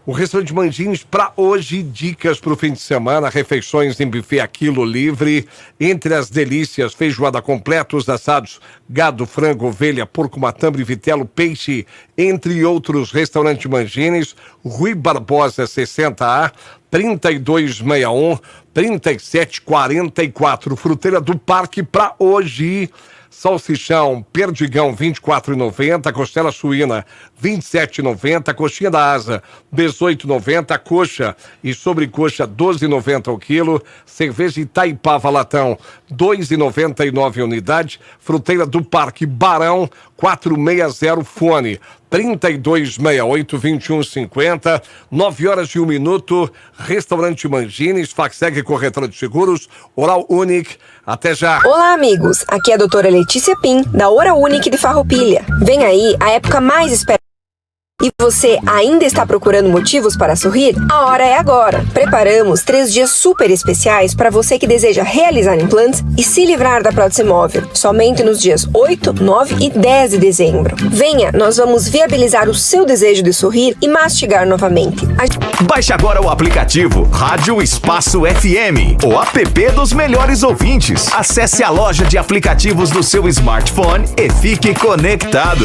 O Restaurante Mangines, para hoje, dicas para o fim de semana, refeições em buffet a quilo livre, entre as delícias, feijoada completa, os assados, gado, frango, ovelha, porco, matambre, vitelo, peixe, entre outros. Restaurante Mangines, Rui Barbosa, 60A, 3261, 3744. Fruteira do Parque, para hoje... Salsichão, perdigão, R$ 24,90, costela suína, R$ 27,90, coxinha da asa, R$ 18,90, coxa e sobrecoxa, R$ 12,90 o quilo, cerveja Itaipava latão, R$ 2,99 a unidade, fruteira do Parque Barão, 460, fone, 3268-2150, 9h01, Restaurante Mangines, Facseg Corretora de Seguros, Oral Unique. Até já! Olá, amigos! Aqui é a doutora Letícia Pim, da Oral Unique de Farroupilha. Vem aí a época mais esperada. E você ainda está procurando motivos para sorrir? A hora é agora! Preparamos 3 dias super especiais para você que deseja realizar implantes e se livrar da prótese móvel. Somente nos dias 8, 9 e 10 de dezembro. Venha, nós vamos viabilizar o seu desejo de sorrir e mastigar novamente. Baixe agora o aplicativo Rádio Espaço FM, o app dos melhores ouvintes. Acesse a loja de aplicativos do seu smartphone e fique conectado.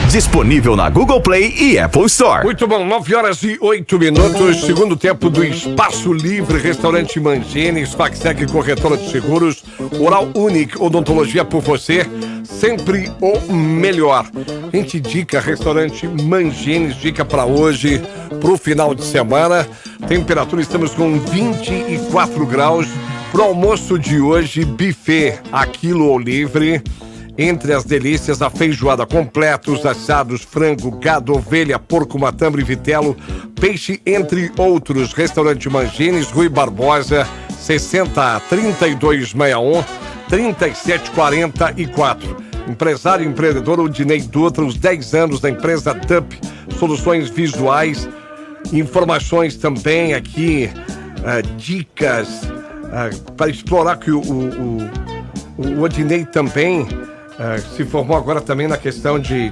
Disponível na Google Play e Apple Store. Muito bom, 9h08, segundo tempo do Espaço Livre, Restaurante Mangines, Facseg Corretora de Seguros, Oral Unique, odontologia por você, sempre o melhor. A gente dica, Restaurante Mangines, dica para hoje, pro final de semana. Temperatura, estamos com 24 graus. Pro almoço de hoje, buffet a quilo ou livre. Entre as delícias, a feijoada completa, os assados, frango, gado, ovelha, porco, matambre, vitelo, peixe, entre outros. Restaurante Mangines, Rui Barbosa, 60 3261 3744. Empresário e empreendedor Odinei Dutra, os 10 anos da empresa DUP Soluções Visuais. Informações também aqui, dicas para explorar que o Odinei também se formou agora também na questão de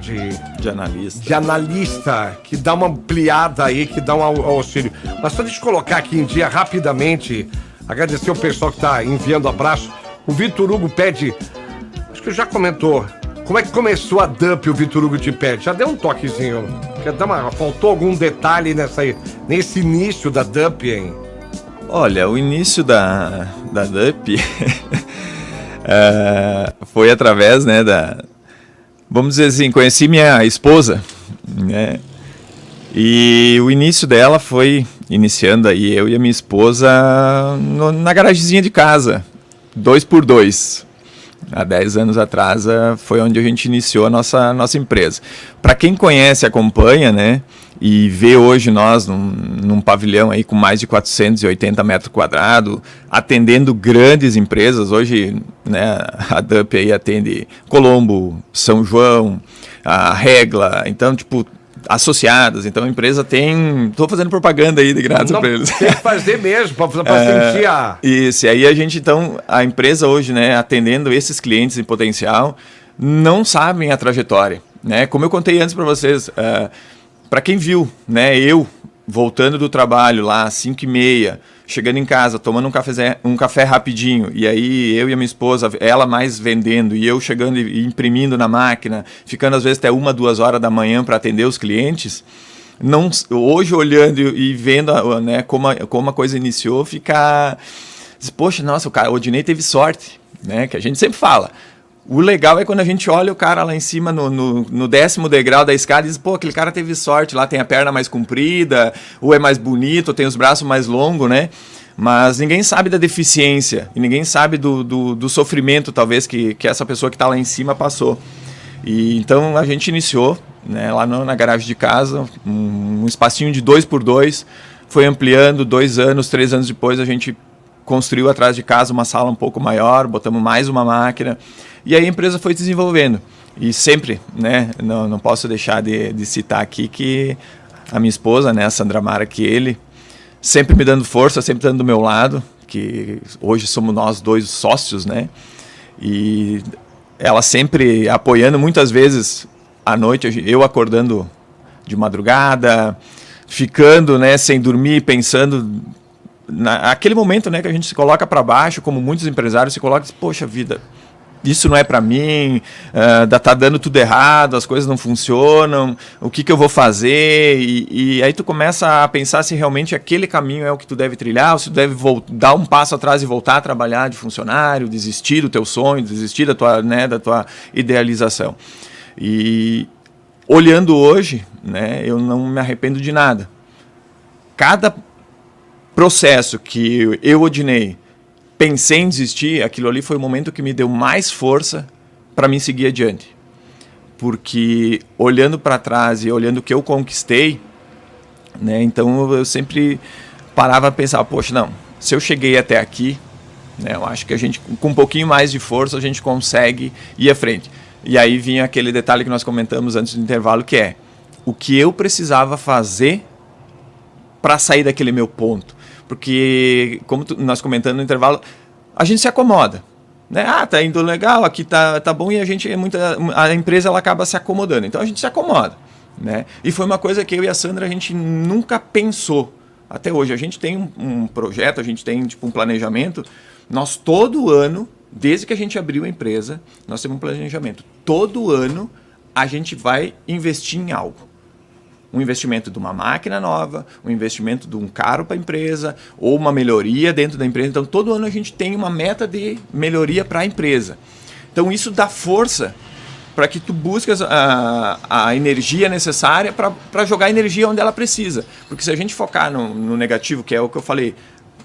analista. De analista, que dá uma ampliada aí, que dá um auxílio. Mas só deixa eu colocar aqui em dia rapidamente, agradecer o pessoal que está enviando abraço. O Vitor Hugo pede, acho que já comentou, como é que começou a DUP, o Vitor Hugo te pede? Já deu um toquezinho, faltou algum detalhe nesse início da DUP, hein? Olha, o início da DUP foi através, né, vamos dizer assim, conheci minha esposa, né, e o início dela foi iniciando aí eu e a minha esposa na garagemzinha de casa, 2x2. Há 10 anos atrás foi onde a gente iniciou a nossa empresa. Para quem conhece, acompanha, né, e vê hoje nós num pavilhão aí com mais de 480 metros quadrados, atendendo grandes empresas. Hoje, né, a DUP aí atende Colombo, São João, a Regla, então, tipo, associadas. Então a empresa tem... Estou fazendo propaganda aí de graça para eles. Tem que fazer mesmo, para sentir a... Isso, e aí a gente, então, a empresa hoje, né, atendendo esses clientes em potencial, não sabem a trajetória, né? Como eu contei antes para vocês, para quem viu, né, eu voltando do trabalho lá às 5h30, chegando em casa, tomando um café rapidinho, e aí eu e a minha esposa, ela mais vendendo, e eu chegando e imprimindo na máquina, ficando às vezes até 1, 2 horas da manhã para atender os clientes, hoje olhando e vendo, né, como a coisa iniciou, fica... Poxa, nossa, o Odinei teve sorte, né, que a gente sempre fala. O legal é quando a gente olha o cara lá em cima no 10º degrau da escada e diz, pô, aquele cara teve sorte, lá tem a perna mais comprida, ou é mais bonito, ou tem os braços mais longos, né? Mas ninguém sabe da deficiência e ninguém sabe do sofrimento, talvez, que essa pessoa que está lá em cima passou. E então a gente iniciou, né, lá na garagem de casa, um espacinho de 2x2, foi ampliando, 2 anos, 3 anos depois a gente construiu atrás de casa uma sala um pouco maior, botamos mais uma máquina. E aí a empresa foi desenvolvendo. E sempre, né, não posso deixar de citar aqui que a minha esposa, né, a Sandra Mara, que ele, sempre me dando força, sempre estando do meu lado, que hoje somos nós 2 sócios, né, e ela sempre apoiando, muitas vezes à noite, eu acordando de madrugada, ficando, né, sem dormir, pensando naquele momento, né, que a gente se coloca para baixo, como muitos empresários se colocam e diz, poxa vida, isso não é para mim, tá dando tudo errado, as coisas não funcionam, o que eu vou fazer? E aí tu começa a pensar se realmente aquele caminho é o que tu deve trilhar, ou se tu deve dar um passo atrás e voltar a trabalhar de funcionário, desistir do teu sonho, desistir da tua idealização. E olhando hoje, né, eu não me arrependo de nada. Cada processo que eu, Odinei, pensei em desistir, aquilo ali foi o momento que me deu mais força para mim seguir adiante. Porque olhando para trás e olhando o que eu conquistei, né, então eu sempre parava a pensar, poxa, não, se eu cheguei até aqui, né, eu acho que a gente, com um pouquinho mais de força, a gente consegue ir à frente. E aí vinha aquele detalhe que nós comentamos antes do intervalo, que é o que eu precisava fazer para sair daquele meu ponto. Porque, como nós comentando no intervalo, a gente se acomoda, né? Tá indo legal, aqui tá bom, e a empresa ela acaba se acomodando. Então a gente se acomoda, né? E foi uma coisa que eu e a Sandra a gente nunca pensou. Até hoje a gente tem um projeto, a gente tem tipo um planejamento. Nós todo ano, desde que a gente abriu a empresa, nós temos um planejamento. Todo ano a gente vai investir em algo. Um investimento de uma máquina nova, um investimento de um carro para a empresa, ou uma melhoria dentro da empresa. Então, todo ano a gente tem uma meta de melhoria para a empresa. Então, isso dá força para que tu busques a energia necessária para jogar a energia onde ela precisa. Porque se a gente focar no negativo, que é o que eu falei,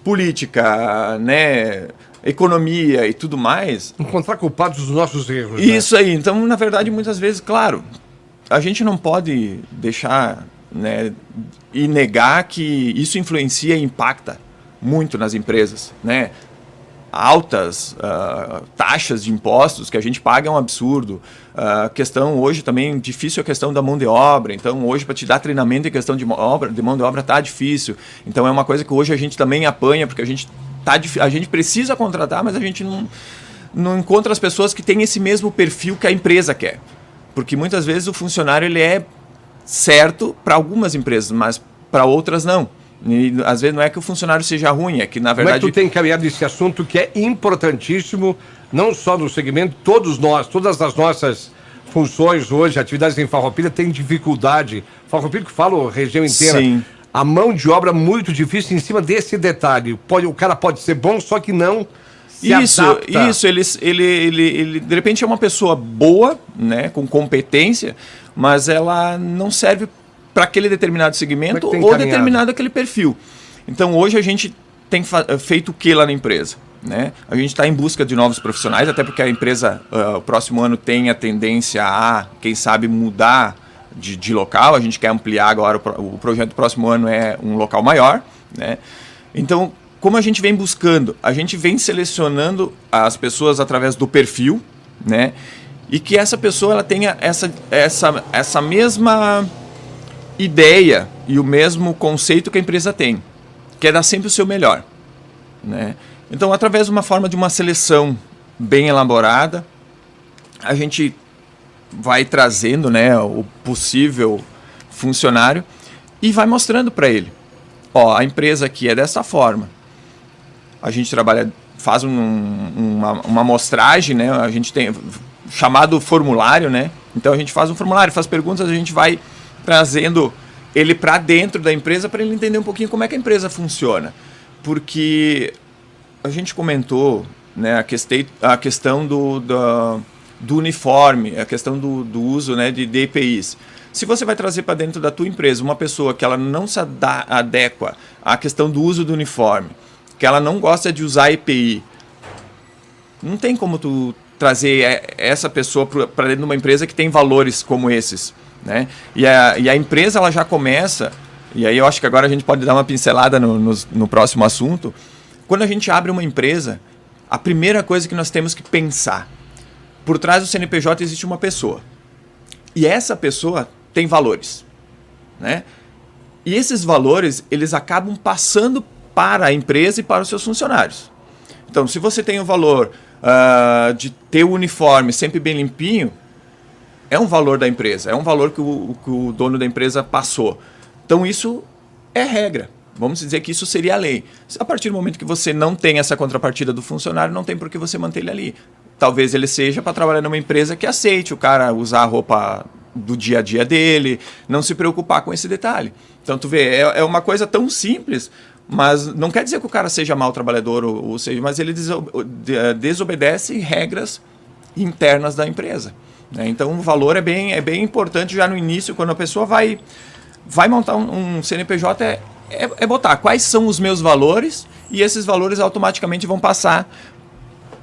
política, né, economia e tudo mais... Encontrar culpados dos nossos erros. Isso, né? Aí. Então, na verdade, muitas vezes, claro... A gente não pode deixar, né, e negar que isso influencia e impacta muito nas empresas, né? Altas taxas de impostos que a gente paga é um absurdo. Questão hoje também difícil a questão da mão de obra. Então hoje para te dar treinamento em questão de mão de obra tá difícil. Então é uma coisa que hoje a gente também apanha porque a gente precisa contratar, mas a gente não encontra as pessoas que têm esse mesmo perfil que a empresa quer. Porque muitas vezes o funcionário ele é certo para algumas empresas, mas para outras não. E, às vezes não é que o funcionário seja ruim, é que na verdade... Como é que tu tem encaminhado esse assunto que é importantíssimo, não só no segmento, todas as nossas funções hoje, atividades em Farroupilha têm dificuldade. Farroupilha que falo, região inteira. Sim. A mão de obra muito difícil em cima desse detalhe. O cara pode ser bom, só que não... Isso, ele de repente é uma pessoa boa, né, com competência, mas ela não serve para aquele determinado segmento ou determinado aquele perfil. Então hoje a gente tem feito o que lá na empresa? Né? A gente está em busca de novos profissionais, até porque a empresa, o próximo ano tem a tendência a, quem sabe, mudar de local. A gente quer ampliar agora, o projeto do próximo ano é um local maior, né? Então, como a gente vem buscando? A gente vem selecionando as pessoas através do perfil, né? E que essa pessoa ela tenha essa mesma ideia e o mesmo conceito que a empresa tem, que é dar sempre o seu melhor, né? Então, através de uma seleção bem elaborada, a gente vai trazendo, né, o possível funcionário e vai mostrando para ele. Ó, a empresa aqui é dessa forma. A gente trabalha, faz uma amostragem, né? A gente tem chamado formulário, né? Então a gente faz um formulário, faz perguntas, a gente vai trazendo ele para dentro da empresa para ele entender um pouquinho como é que a empresa funciona. Porque a gente comentou, né, a questão do uniforme, a questão do uso, né, de EPIs. Se você vai trazer para dentro da tua empresa uma pessoa que ela não se adequa à questão do uso do uniforme, que ela não gosta de usar EPI, não tem como tu trazer essa pessoa para dentro de uma empresa que tem valores como esses, né? E a empresa ela já começa, e aí eu acho que agora a gente pode dar uma pincelada no próximo assunto. Quando a gente abre uma empresa, a primeira coisa que nós temos que pensar, por trás do CNPJ existe uma pessoa. E essa pessoa tem valores, né? E esses valores, eles acabam passando para a empresa e para os seus funcionários. Então, se você tem o valor de ter o uniforme sempre bem limpinho, é um valor da empresa, é um valor que o dono da empresa passou. Então, isso é regra. Vamos dizer que isso seria a lei. A partir do momento que você não tem essa contrapartida do funcionário, não tem por que você manter ele ali. Talvez ele seja para trabalhar numa empresa que aceite o cara usar a roupa do dia a dia dele, não se preocupar com esse detalhe. Então, tu vê, é uma coisa tão simples, mas não quer dizer que o cara seja mau trabalhador, ou seja, mas ele desobedece regras internas da empresa, né? Então, o valor é bem importante já no início, quando a pessoa vai montar um CNPJ, é botar quais são os meus valores, e esses valores automaticamente vão passar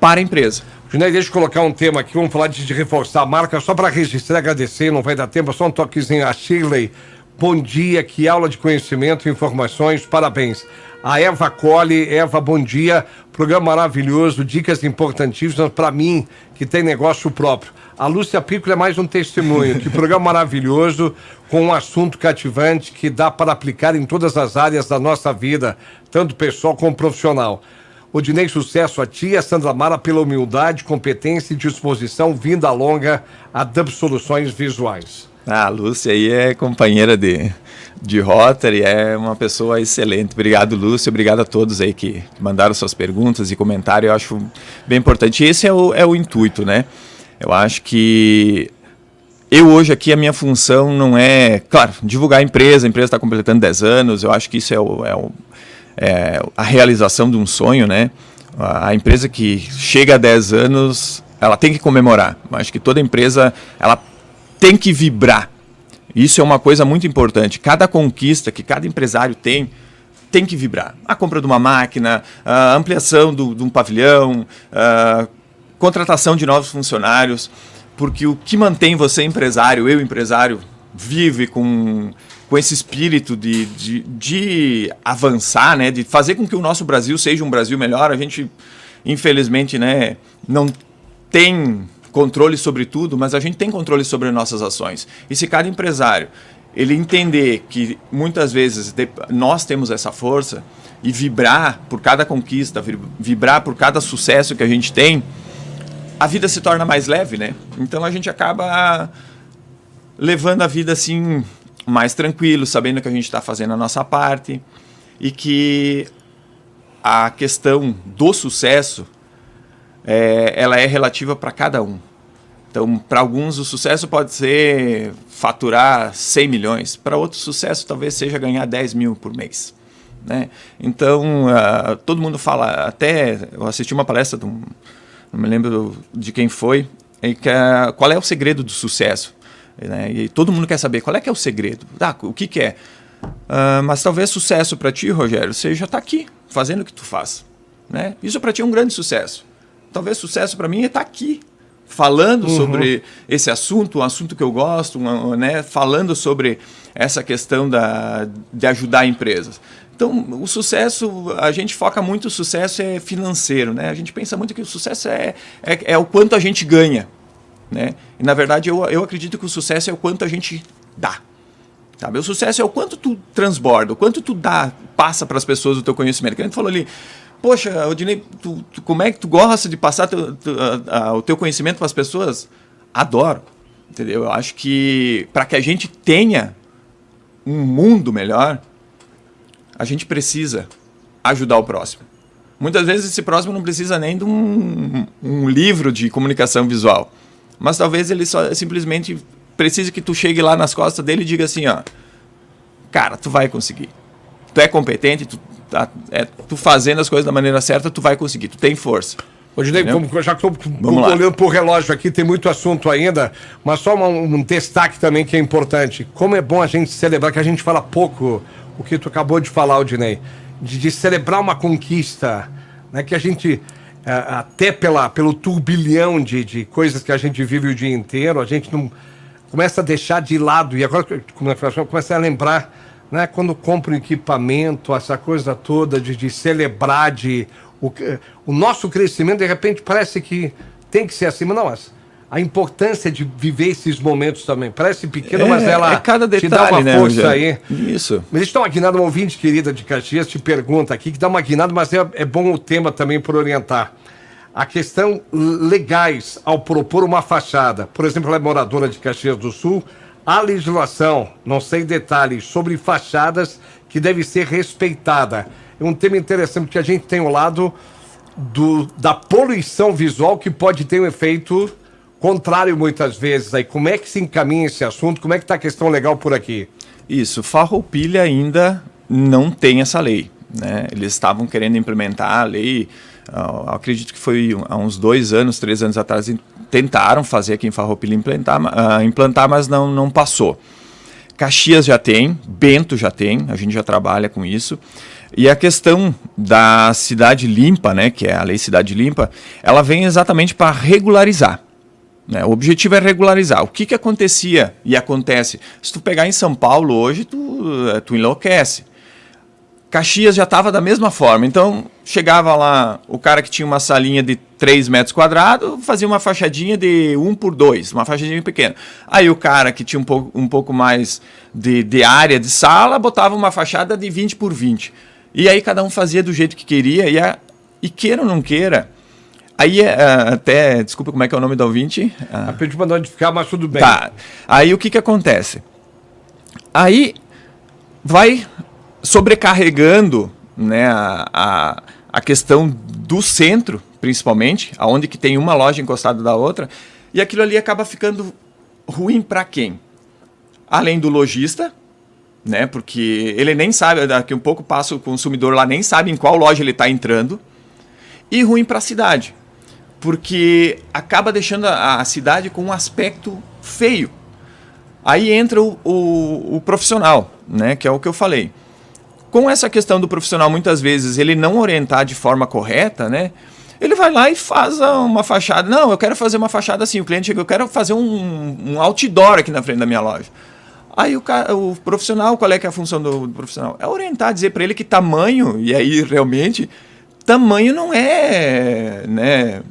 para a empresa. Junei, deixa eu colocar um tema aqui, vamos falar de reforçar a marca, só para registrar, agradecer, não vai dar tempo, só um toquezinho. A Shirley, bom dia, que aula de conhecimento e informações, parabéns. A Eva Colli, Eva, bom dia, programa maravilhoso, dicas importantíssimas para mim, que tem negócio próprio. A Lúcia Piccolo é mais um testemunho, que programa maravilhoso, com um assunto cativante que dá para aplicar em todas as áreas da nossa vida, tanto pessoal como profissional. Odinei, sucesso a ti, a Sandra Mara, pela humildade, competência e disposição, vinda longa a Dub Soluções Visuais. A Lúcia aí é companheira de Rotary, é uma pessoa excelente. Obrigado, Lúcia, obrigado a todos aí que mandaram suas perguntas e comentários, eu acho bem importante. Esse é o intuito, né? Eu acho que eu hoje aqui, a minha função não é, claro, divulgar a empresa está completando 10 anos, eu acho que isso é a realização de um sonho, né? A empresa que chega a 10 anos, ela tem que comemorar. Eu acho que toda empresa, ela tem que vibrar. Isso é uma coisa muito importante. Cada conquista que cada empresário tem que vibrar. A compra de uma máquina, a ampliação de um pavilhão, a contratação de novos funcionários, porque o que mantém você empresário, eu empresário, vive com esse espírito de avançar, né, de fazer com que o nosso Brasil seja um Brasil melhor. A gente, infelizmente, né, não tem controle sobre tudo, mas a gente tem controle sobre nossas ações. E se cada empresário ele entender que muitas vezes nós temos essa força e vibrar por cada conquista, vibrar por cada sucesso que a gente tem, a vida se torna mais leve, né? Então a gente acaba levando a vida assim mais tranquilo, sabendo que a gente está fazendo a nossa parte e que a questão do sucesso ela é relativa para cada um. Então, para alguns o sucesso pode ser faturar 100 milhões, para outros o sucesso talvez seja ganhar 10 mil por mês, né? Então, todo mundo fala, até eu assisti uma palestra, não me lembro de quem foi, qual é o segredo do sucesso? Né? E todo mundo quer saber qual é que é o segredo. O que é? Mas talvez sucesso para ti, Rogério, seja estar aqui, fazendo o que tu faz, né? Isso para ti é um grande sucesso. Talvez sucesso para mim é estar aqui, falando sobre esse assunto, um assunto que eu gosto, né? Falando sobre essa questão de ajudar empresas. Então, o sucesso, a gente foca muito, o sucesso é financeiro, né? A gente pensa muito que o sucesso é o quanto a gente ganha, né? E, na verdade, eu acredito que o sucesso é o quanto a gente dá. Sabe? O sucesso é o quanto tu transborda, o quanto tu passa para as pessoas o teu conhecimento. Que a gente falou ali, poxa, Odinei, como é que tu gosta de passar o teu conhecimento para as pessoas? Adoro, entendeu? Eu acho que para que a gente tenha um mundo melhor, a gente precisa ajudar o próximo. Muitas vezes esse próximo não precisa nem de um livro de comunicação visual, mas talvez ele só simplesmente precise que tu chegue lá nas costas dele e diga assim, ó, cara, tu vai conseguir. Tu é competente, tu fazendo as coisas da maneira certa, tu vai conseguir, tu tem força. Ô, Dinei, já que estou Vamos olhando para o relógio aqui, tem muito assunto ainda, mas só um destaque também que é importante. Como é bom a gente celebrar, que a gente fala pouco o que tu acabou de falar, Dinei, de celebrar uma conquista, né, que a gente, até pelo turbilhão de coisas que a gente vive o dia inteiro, a gente não começa a deixar de lado, e agora começa a lembrar, né, quando compra um equipamento, essa coisa toda de celebrar, o nosso crescimento, de repente, parece que tem que ser assim, mas não, a importância de viver esses momentos também. Parece pequeno, mas ela cada detalhe, te dá uma força, né, aí. Isso. Mas está uma guinada, uma ouvinte querida de Caxias te pergunta aqui, que dá uma guinada, mas é bom o tema também por orientar. A questão legais ao propor uma fachada. Por exemplo, ela é moradora de Caxias do Sul. A legislação, não sei detalhes, sobre fachadas que deve ser respeitada. É um tema interessante, porque a gente tem o lado da poluição visual, que pode ter um efeito contrário muitas vezes. Aí, como é que se encaminha esse assunto? Como é que está a questão legal por aqui? Isso, Farroupilha ainda não tem essa lei, né? Eles estavam querendo implementar a lei, acredito que foi há uns 2 anos, 3 anos atrás, tentaram fazer aqui em Farroupilha implantar, mas não passou. Caxias já tem, Bento já tem, a gente já trabalha com isso. E a questão da cidade limpa, né, que é a lei Cidade Limpa, ela vem exatamente para regularizar. Né? O objetivo é regularizar. O que acontecia e acontece? Se tu pegar em São Paulo hoje, tu enlouquece. Caxias já estava da mesma forma. Então, chegava lá o cara que tinha uma salinha de 3 metros quadrados, fazia uma fachadinha de 1x2, uma fachadinha pequena. Aí o cara que tinha um pouco mais de área de sala, botava uma fachada de 20x20. E aí cada um fazia do jeito que queria, e queira ou não queira. Aí até, desculpa, como é que é o nome do ouvinte? Pedi para não ficar, mas tudo bem. Tá. Aí o que acontece? Aí vai sobrecarregando, né, a questão do centro, principalmente, aonde que tem uma loja encostada da outra, e aquilo ali acaba ficando ruim para quem? Além do lojista, né, porque ele nem sabe, daqui um pouco passa o consumidor lá, nem sabe em qual loja ele está entrando, e ruim para a cidade, porque acaba deixando a cidade com um aspecto feio. Aí entra o profissional, né, que é o que eu falei. Com essa questão do profissional, muitas vezes, ele não orientar de forma correta, né? Ele vai lá e faz uma fachada. Não, eu quero fazer uma fachada assim. O cliente chega, eu quero fazer um outdoor aqui na frente da minha loja. Aí o profissional, qual é que é a função do profissional? É orientar, dizer para ele que tamanho, e aí realmente, tamanho não é, né,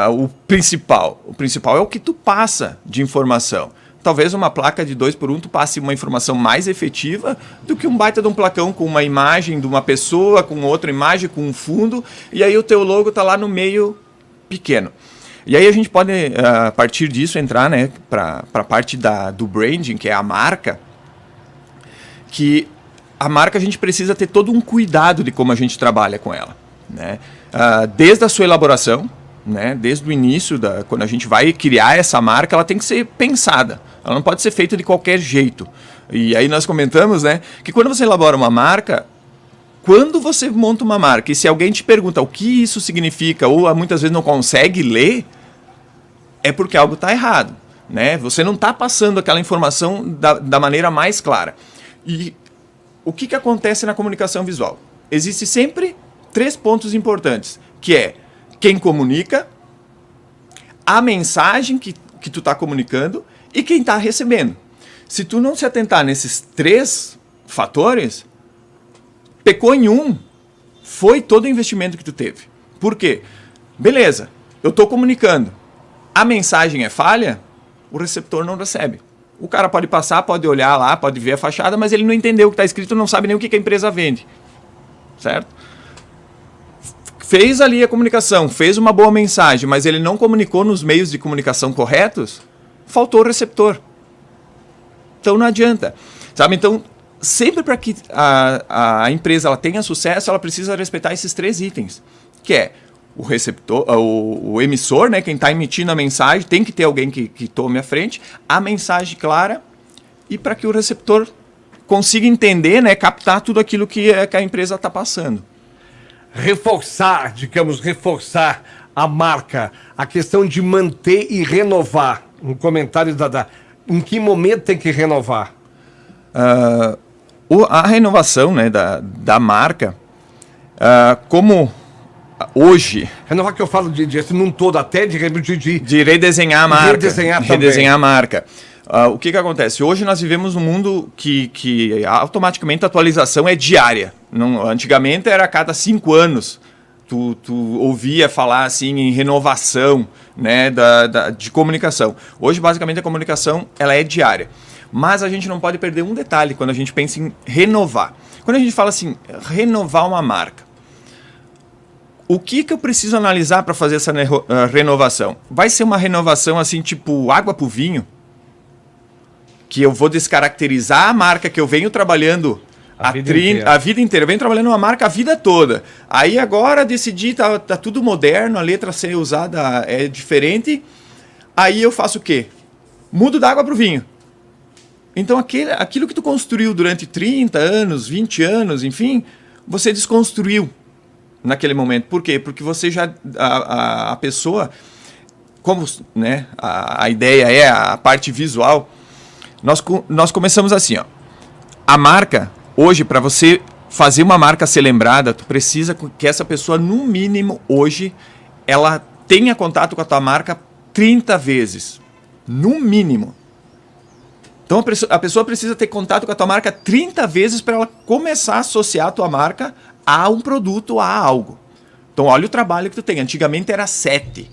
o principal. O principal é o que tu passa de informação. Talvez uma placa de 2x1 tu passe uma informação mais efetiva do que um baita de um placão com uma imagem de uma pessoa, com outra imagem, com um fundo, e aí o teu logo está lá no meio pequeno. E aí a gente pode, a partir disso, entrar, né, para a parte do branding, que é a marca, que a marca a gente precisa ter todo um cuidado de como a gente trabalha com ela. Né? Desde a sua elaboração, né, desde o início, quando a gente vai criar essa marca, ela tem que ser pensada. Ela não pode ser feita de qualquer jeito. E aí nós comentamos, né, que quando você elabora uma marca, quando você monta uma marca, e se alguém te pergunta o que isso significa, ou muitas vezes não consegue ler, é porque algo está errado. Né? Você não está passando aquela informação da maneira mais clara. E o que acontece na comunicação visual? Existem sempre 3 pontos importantes, que é quem comunica, a mensagem que tu está comunicando e quem está recebendo. Se tu não se atentar nesses 3 fatores, pecou em um, foi todo o investimento que tu teve. Por quê? Beleza, eu estou comunicando, a mensagem é falha, o receptor não recebe. O cara pode passar, pode olhar lá, pode ver a fachada, mas ele não entendeu o que está escrito, não sabe nem o que a empresa vende. Certo? Fez ali a comunicação, fez uma boa mensagem, mas ele não comunicou nos meios de comunicação corretos, faltou o receptor. Então não adianta. Sabe? Então sempre para que a empresa ela tenha sucesso, ela precisa respeitar esses 3 itens, que é o receptor, o emissor, né, quem está emitindo a mensagem, tem que ter alguém que tome a frente, a mensagem clara, e para que o receptor consiga entender, né, captar tudo aquilo que a empresa está passando. Reforçar a marca, a questão de manter e renovar. Um comentário em que momento tem que renovar? A renovação, né, da marca, como hoje... Renovar que eu falo de num todo, até de redesenhar a marca. Redesenhar a marca. O que acontece? Hoje nós vivemos num mundo que automaticamente a atualização é diária. Antigamente era a cada 5 anos. Tu ouvia falar assim em renovação, né, de comunicação. Hoje, basicamente, a comunicação ela é diária. Mas a gente não pode perder um detalhe quando a gente pensa em renovar. Quando a gente fala assim, renovar uma marca, o que eu preciso analisar para fazer essa renovação? Vai ser uma renovação assim, tipo água para o vinho? Que eu vou descaracterizar a marca que eu venho trabalhando a vida inteira. Eu venho trabalhando uma marca a vida toda. Aí agora decidi, tá tudo moderno, a letra C usada é diferente. Aí eu faço o quê? Mudo da água para o vinho. Então aquilo que tu construiu durante 30 anos, 20 anos, enfim, você desconstruiu naquele momento. Por quê? Porque você já... A pessoa... Como, né, a ideia é a parte visual... Nós começamos assim, ó. A marca, hoje, para você fazer uma marca ser lembrada, tu precisa que essa pessoa, no mínimo, hoje, ela tenha contato com a tua marca 30 vezes. No mínimo. Então, a pessoa precisa ter contato com a tua marca 30 vezes para ela começar a associar a tua marca a um produto, a algo. Então, olha o trabalho que tu tem. Antigamente era 7.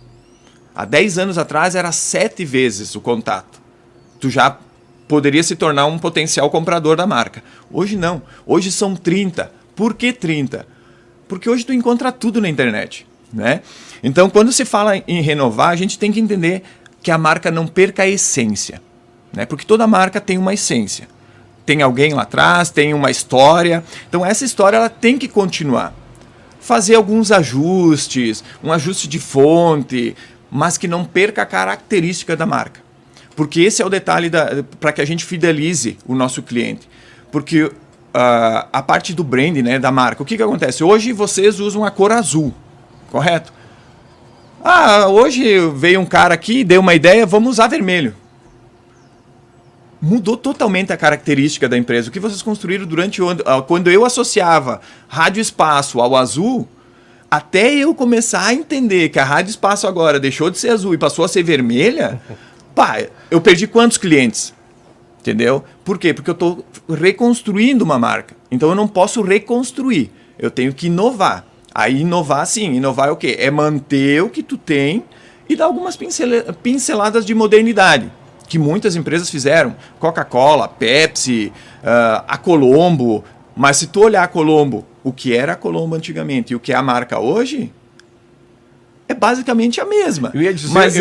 Há 10 anos atrás era 7 vezes o contato. Tu já poderia se tornar um potencial comprador da marca. Hoje não. Hoje são 30. Por que 30? Porque hoje tu encontra tudo na internet, né? Então, quando se fala em renovar, a gente tem que entender que a marca não perca a essência, né? Porque toda marca tem uma essência. Tem alguém lá atrás, tem uma história. Então, essa história ela tem que continuar. Fazer alguns ajustes, um ajuste de fonte, mas que não perca a característica da marca. Porque esse é o detalhe para que a gente fidelize o nosso cliente. Porque a parte do brand, né, da marca, o que acontece? Hoje vocês usam a cor azul, correto? Hoje veio um cara aqui e deu uma ideia, vamos usar vermelho. Mudou totalmente a característica da empresa. O que vocês construíram quando eu associava Rádio Espaço ao azul, até eu começar a entender que a Rádio Espaço agora deixou de ser azul e passou a ser vermelha... eu perdi quantos clientes? Entendeu? Por quê? Porque eu estou reconstruindo uma marca. Então eu não posso reconstruir. Eu tenho que inovar. Aí inovar sim. Inovar é o quê? É manter o que tu tem e dar algumas pinceladas de modernidade. Que muitas empresas fizeram. Coca-Cola, Pepsi, a Colombo. Mas se tu olhar a Colombo, o que era a Colombo antigamente e o que é a marca hoje... é basicamente a mesma. Mas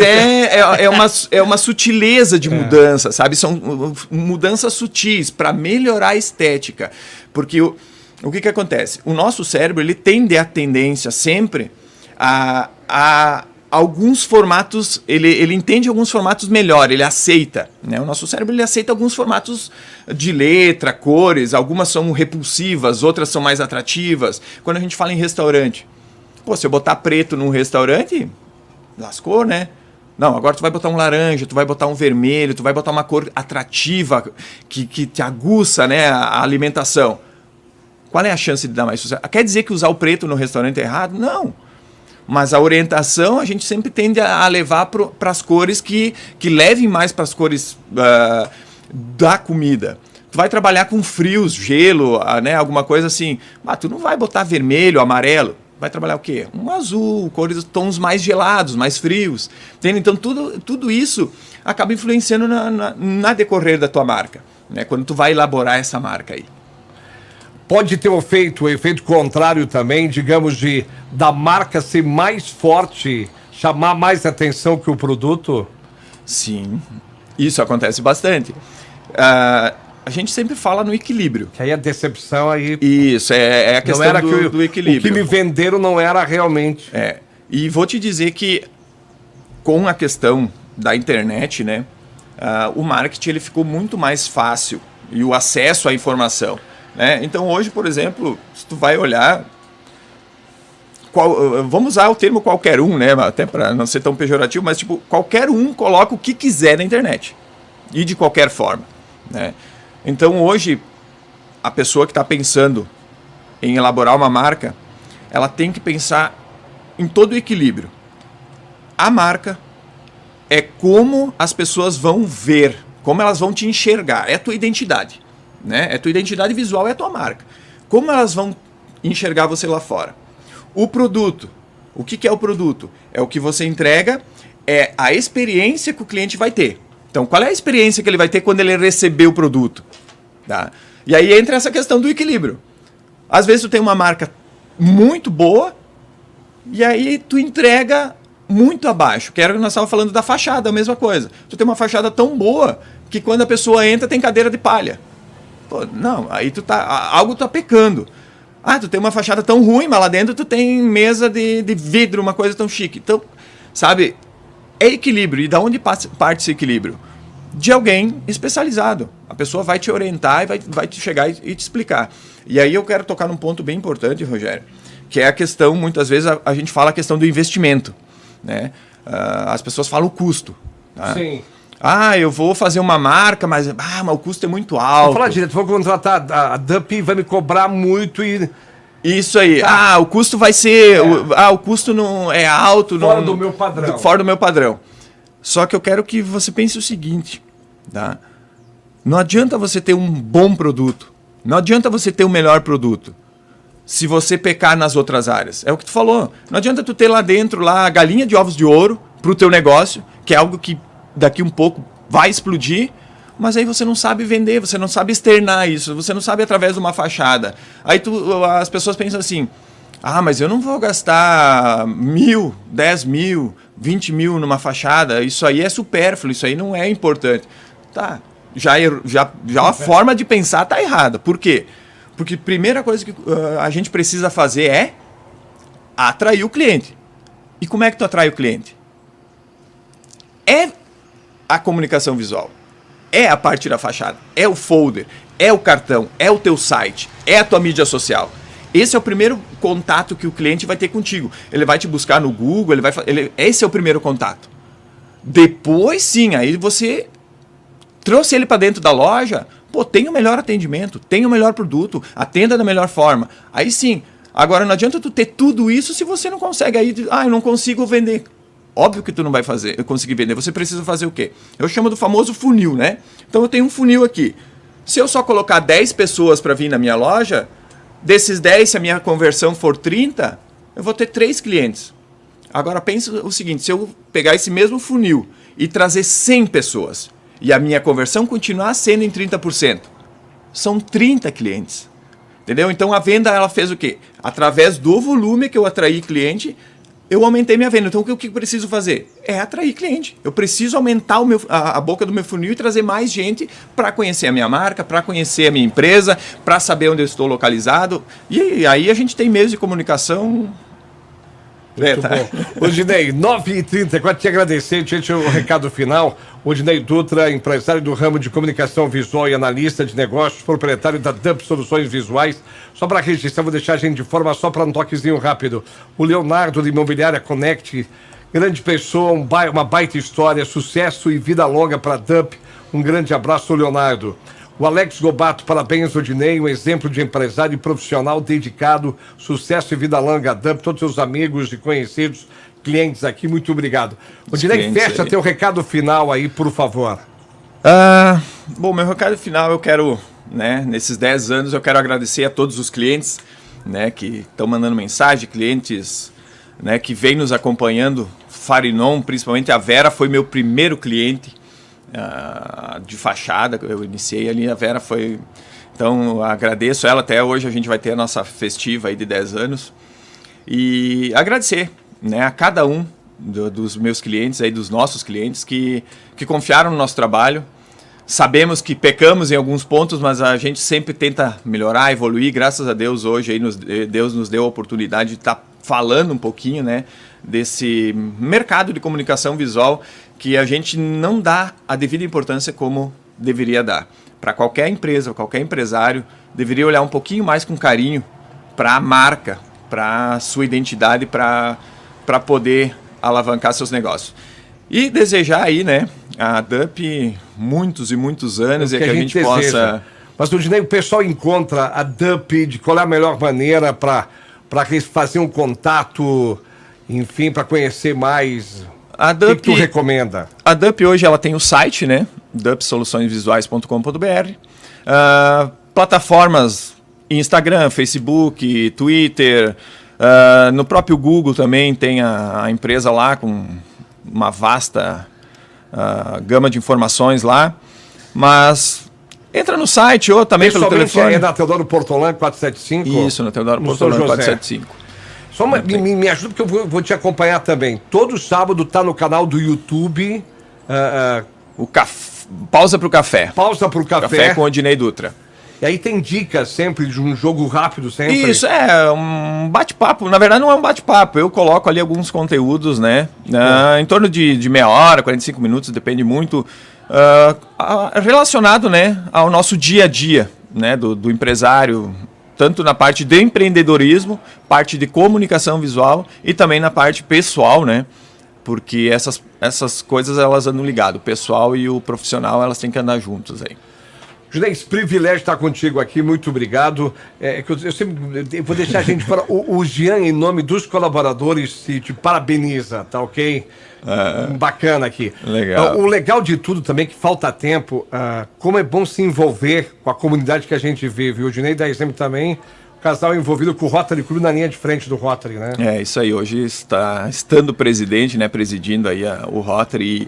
é uma sutileza de mudança, sabe? São mudanças sutis para melhorar a estética. Porque o que acontece? O nosso cérebro ele tende a tendência sempre a alguns formatos, ele entende alguns formatos melhor, ele aceita. Né? O nosso cérebro ele aceita alguns formatos de letra, cores, algumas são repulsivas, outras são mais atrativas. Quando a gente fala em restaurante, se eu botar preto num restaurante, lascou, né? Não, agora tu vai botar um laranja, tu vai botar um vermelho, tu vai botar uma cor atrativa que te aguça, né, a alimentação. Qual é a chance de dar mais sucesso? Quer dizer que usar o preto no restaurante é errado? Não. Mas a orientação a gente sempre tende a levar para as cores que levem mais para as cores da comida. Tu vai trabalhar com frios, gelo, né, alguma coisa assim. Tu não vai botar vermelho, amarelo. Vai trabalhar o quê? Um azul, tons mais gelados, mais frios. Entende? Então, tudo isso acaba influenciando na decorrer da tua marca, né? Quando tu vai elaborar essa marca aí. Pode ter o efeito contrário também, digamos, da marca ser mais forte, chamar mais atenção que o produto? Sim, isso acontece bastante. a gente sempre fala no equilíbrio. Que aí a decepção aí... Isso, é a questão do equilíbrio. O que me venderam não era realmente. E vou te dizer que com a questão da internet, né, o marketing ele ficou muito mais fácil e o acesso à informação, né? Então hoje, por exemplo, se tu vai olhar, vamos usar o termo qualquer um, né, até para não ser tão pejorativo, mas tipo, qualquer um coloca o que quiser na internet e de qualquer forma, né? Então hoje a pessoa que está pensando em elaborar uma marca, ela tem que pensar em todo o equilíbrio. A marca é como as pessoas vão ver, como elas vão te enxergar, é a tua identidade, né? É tua identidade visual, é a tua marca. Como elas vão enxergar você lá fora. O produto, o que é o produto? É o que você entrega, é a experiência que o cliente vai ter. Então, qual é a experiência que ele vai ter quando ele receber o produto? Tá? E aí entra essa questão do equilíbrio. Às vezes tu tem uma marca muito boa e aí tu entrega muito abaixo. Que era o que nós estávamos falando da fachada, a mesma coisa. Tu tem uma fachada tão boa que quando a pessoa entra tem cadeira de palha. Pô, não, aí algo tá pecando. Ah, tu tem uma fachada tão ruim, mas lá dentro tu tem mesa de vidro, uma coisa tão chique. Então, sabe, é equilíbrio. E da onde parte esse equilíbrio? De alguém especializado. A pessoa vai te orientar e vai te chegar e te explicar. E aí eu quero tocar num ponto bem importante, Rogério, que é a questão, muitas vezes a gente fala a questão do investimento, né? As pessoas falam o custo. Tá? Sim. Ah, eu vou fazer uma marca, mas o custo é muito alto. Vou falar direto, vou contratar a Dump, vai me cobrar muito e... Isso aí. O custo vai ser... o custo não é alto. Fora do meu padrão. Fora do meu padrão. Só que eu quero que você pense o seguinte, tá? Não adianta você ter um bom produto. Não adianta você ter o melhor produto se você pecar nas outras áreas. É o que tu falou. Não adianta tu ter lá dentro a galinha de ovos de ouro pro teu negócio, que é algo que daqui um pouco vai explodir, mas aí você não sabe vender, você não sabe externar isso, você não sabe através de uma fachada. Aí as pessoas pensam assim, mas eu não vou gastar 1.000, 10.000, 20.000 numa fachada, isso aí é supérfluo, isso aí não é importante. Tá, já a forma de pensar tá errada. Por quê? Porque a primeira coisa que a gente precisa fazer é atrair o cliente. E como é que tu atrai o cliente? É a comunicação visual, é a parte da fachada, é o folder, é o cartão, é o teu site, é a tua mídia social. Esse é o primeiro contato que o cliente vai ter contigo. Ele vai te buscar no Google, esse é o primeiro contato. Depois sim, aí você trouxe ele para dentro da loja, tem o melhor atendimento, tem o melhor produto, atenda da melhor forma. Aí sim, agora não adianta tu ter tudo isso se você não consegue, aí, eu não consigo vender. Óbvio que tu não vai conseguir vender. Você precisa fazer o quê? Eu chamo do famoso funil, né? Então eu tenho um funil aqui. Se eu só colocar 10 pessoas para vir na minha loja, desses 10, se a minha conversão for 30, eu vou ter 3 clientes. Agora pensa o seguinte, se eu pegar esse mesmo funil e trazer 100 pessoas e a minha conversão continuar sendo em 30%, são 30 clientes. Entendeu? Então a venda ela fez o quê? Através do volume que eu atraí cliente, eu aumentei minha venda. Então, o que eu preciso fazer? É atrair cliente. Eu preciso aumentar a boca do meu funil e trazer mais gente para conhecer a minha marca, para conhecer a minha empresa, para saber onde eu estou localizado. E aí a gente tem meios de comunicação... Muito bom. Odinei, 9h30, quero te agradecer, gente, o recado final. Odinei Dutra, empresário do ramo de comunicação visual e analista de negócios, proprietário da Dump Soluções Visuais. Só para registrar, vou deixar a gente de forma só para um toquezinho rápido. O Leonardo, de Imobiliária Connect, grande pessoa, uma baita história, sucesso e vida longa para a Dump. Um grande abraço, Leonardo. O Alex Gobato, parabéns, Odinei, um exemplo de empresário e profissional dedicado, sucesso e vida longa, Dump, todos os seus amigos e conhecidos, clientes aqui, muito obrigado. Odinei, fecha teu recado final aí, por favor. Bom, meu recado final eu quero, nesses 10 anos, eu quero agradecer a todos os clientes, que estão mandando mensagem, clientes, que vêm nos acompanhando, Farinon, principalmente a Vera, foi meu primeiro cliente, de fachada, eu iniciei ali, a Vera foi... Então, agradeço ela, até hoje a gente vai ter a nossa festiva aí de 10 anos. E agradecer a cada um dos meus clientes, aí, dos nossos clientes, que confiaram no nosso trabalho, sabemos que pecamos em alguns pontos, mas a gente sempre tenta melhorar, evoluir. Graças a Deus, hoje aí Deus nos deu a oportunidade de estar falando um pouquinho, né, desse mercado de comunicação visual que a gente não dá a devida importância como deveria dar. Para qualquer empresa, qualquer empresário, deveria olhar um pouquinho mais com carinho para a marca, para a sua identidade, para poder alavancar seus negócios. E desejar aí, né, a DUP muitos e muitos anos e que a gente possa... Mas, Rudinei, o pessoal encontra a DUP de qual é a melhor maneira para fazer um contato, enfim, para conhecer mais... A DUP, o que tu recomenda? A DUP hoje ela tem o site, né? dupsoluçõesvisuais.com.br. Plataformas Instagram, Facebook, Twitter. No próprio Google também tem a empresa lá com uma vasta gama de informações lá. Mas entra no site ou também pelo telefone. É na Teodoro Portolã 475? Isso, na Teodoro Portolã 475. Só me ajuda porque eu vou te acompanhar também. Todo sábado tá no canal do YouTube. Pausa pro café. Pausa pro café. Café com o Odinei Dutra. E aí tem dicas sempre de um jogo rápido sempre. Isso, é um bate-papo. Na verdade não é um bate-papo. Eu coloco ali alguns conteúdos, né? Em torno de meia hora, 45 minutos, depende muito. Relacionado, né, ao nosso dia a dia, né, do empresário, tanto na parte de empreendedorismo, parte de comunicação visual e também na parte pessoal, né? Porque essas coisas elas andam ligadas. O pessoal e o profissional elas têm que andar juntos aí. Judei, esse privilégio estar contigo aqui, muito obrigado. Eu sempre vou deixar a gente para o Jean, em nome dos colaboradores, te parabeniza, tá ok? Bacana aqui. Legal. O legal de tudo também, que falta tempo, como é bom se envolver com a comunidade que a gente vive. O Dinei dá exemplo também, o casal envolvido com o Rotary Club na linha de frente do Rotary, né? É, isso aí. Hoje estando presidente, né, presidindo aí o Rotary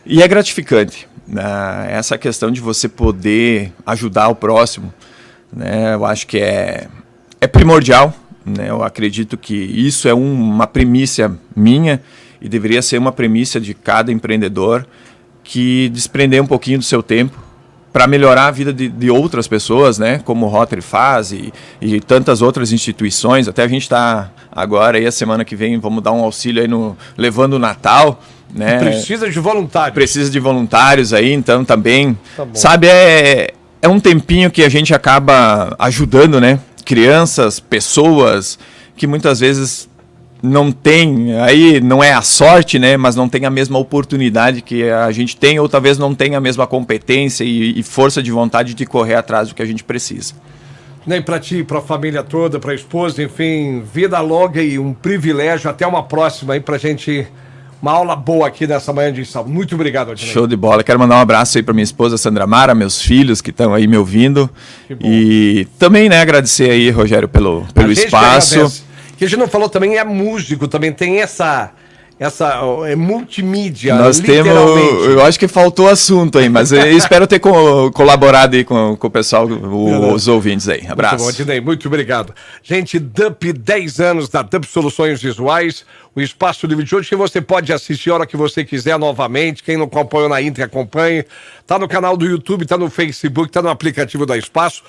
e é gratificante, né? Essa questão de você poder ajudar o próximo, né? Eu acho que é primordial, né? Eu acredito que isso é uma primícia minha e deveria ser uma premissa de cada empreendedor que desprender um pouquinho do seu tempo para melhorar a vida de outras pessoas, né? Como o Rotary faz e tantas outras instituições. Até a gente está agora, aí a semana que vem, vamos dar um auxílio aí levando o Natal, né? Precisa de voluntários. Precisa de voluntários aí, então também, tá bom. Sabe, é um tempinho que a gente acaba ajudando, né? Crianças, pessoas que muitas vezes não tem, aí não é a sorte, né, mas não tem a mesma oportunidade que a gente tem, ou talvez não tenha a mesma competência e força de vontade de correr atrás do que a gente precisa. Nem para ti, para a família toda, para a esposa, enfim, vida longa e um privilégio. Até uma próxima aí pra gente, uma aula boa aqui nessa manhã de sábado. Muito obrigado, Odinei. Show de bola. Quero mandar um abraço aí para minha esposa Sandra Mara, meus filhos que estão aí me ouvindo. E também, né, agradecer aí, Rogério, pelo espaço. Que a gente não falou também, é músico, também tem essa multimídia. Nós temos, eu acho que faltou assunto aí, mas eu espero ter colaborado aí com o pessoal, os ouvintes aí. Abraço. Muito bom, Odinei, muito obrigado. Gente, DUP, 10 anos da DUP Soluções Visuais, o espaço livre de hoje que você pode assistir a hora que você quiser novamente. Quem não acompanhou na íntegra, acompanhe. Tá no canal do YouTube, tá no Facebook, tá no aplicativo da Espaço,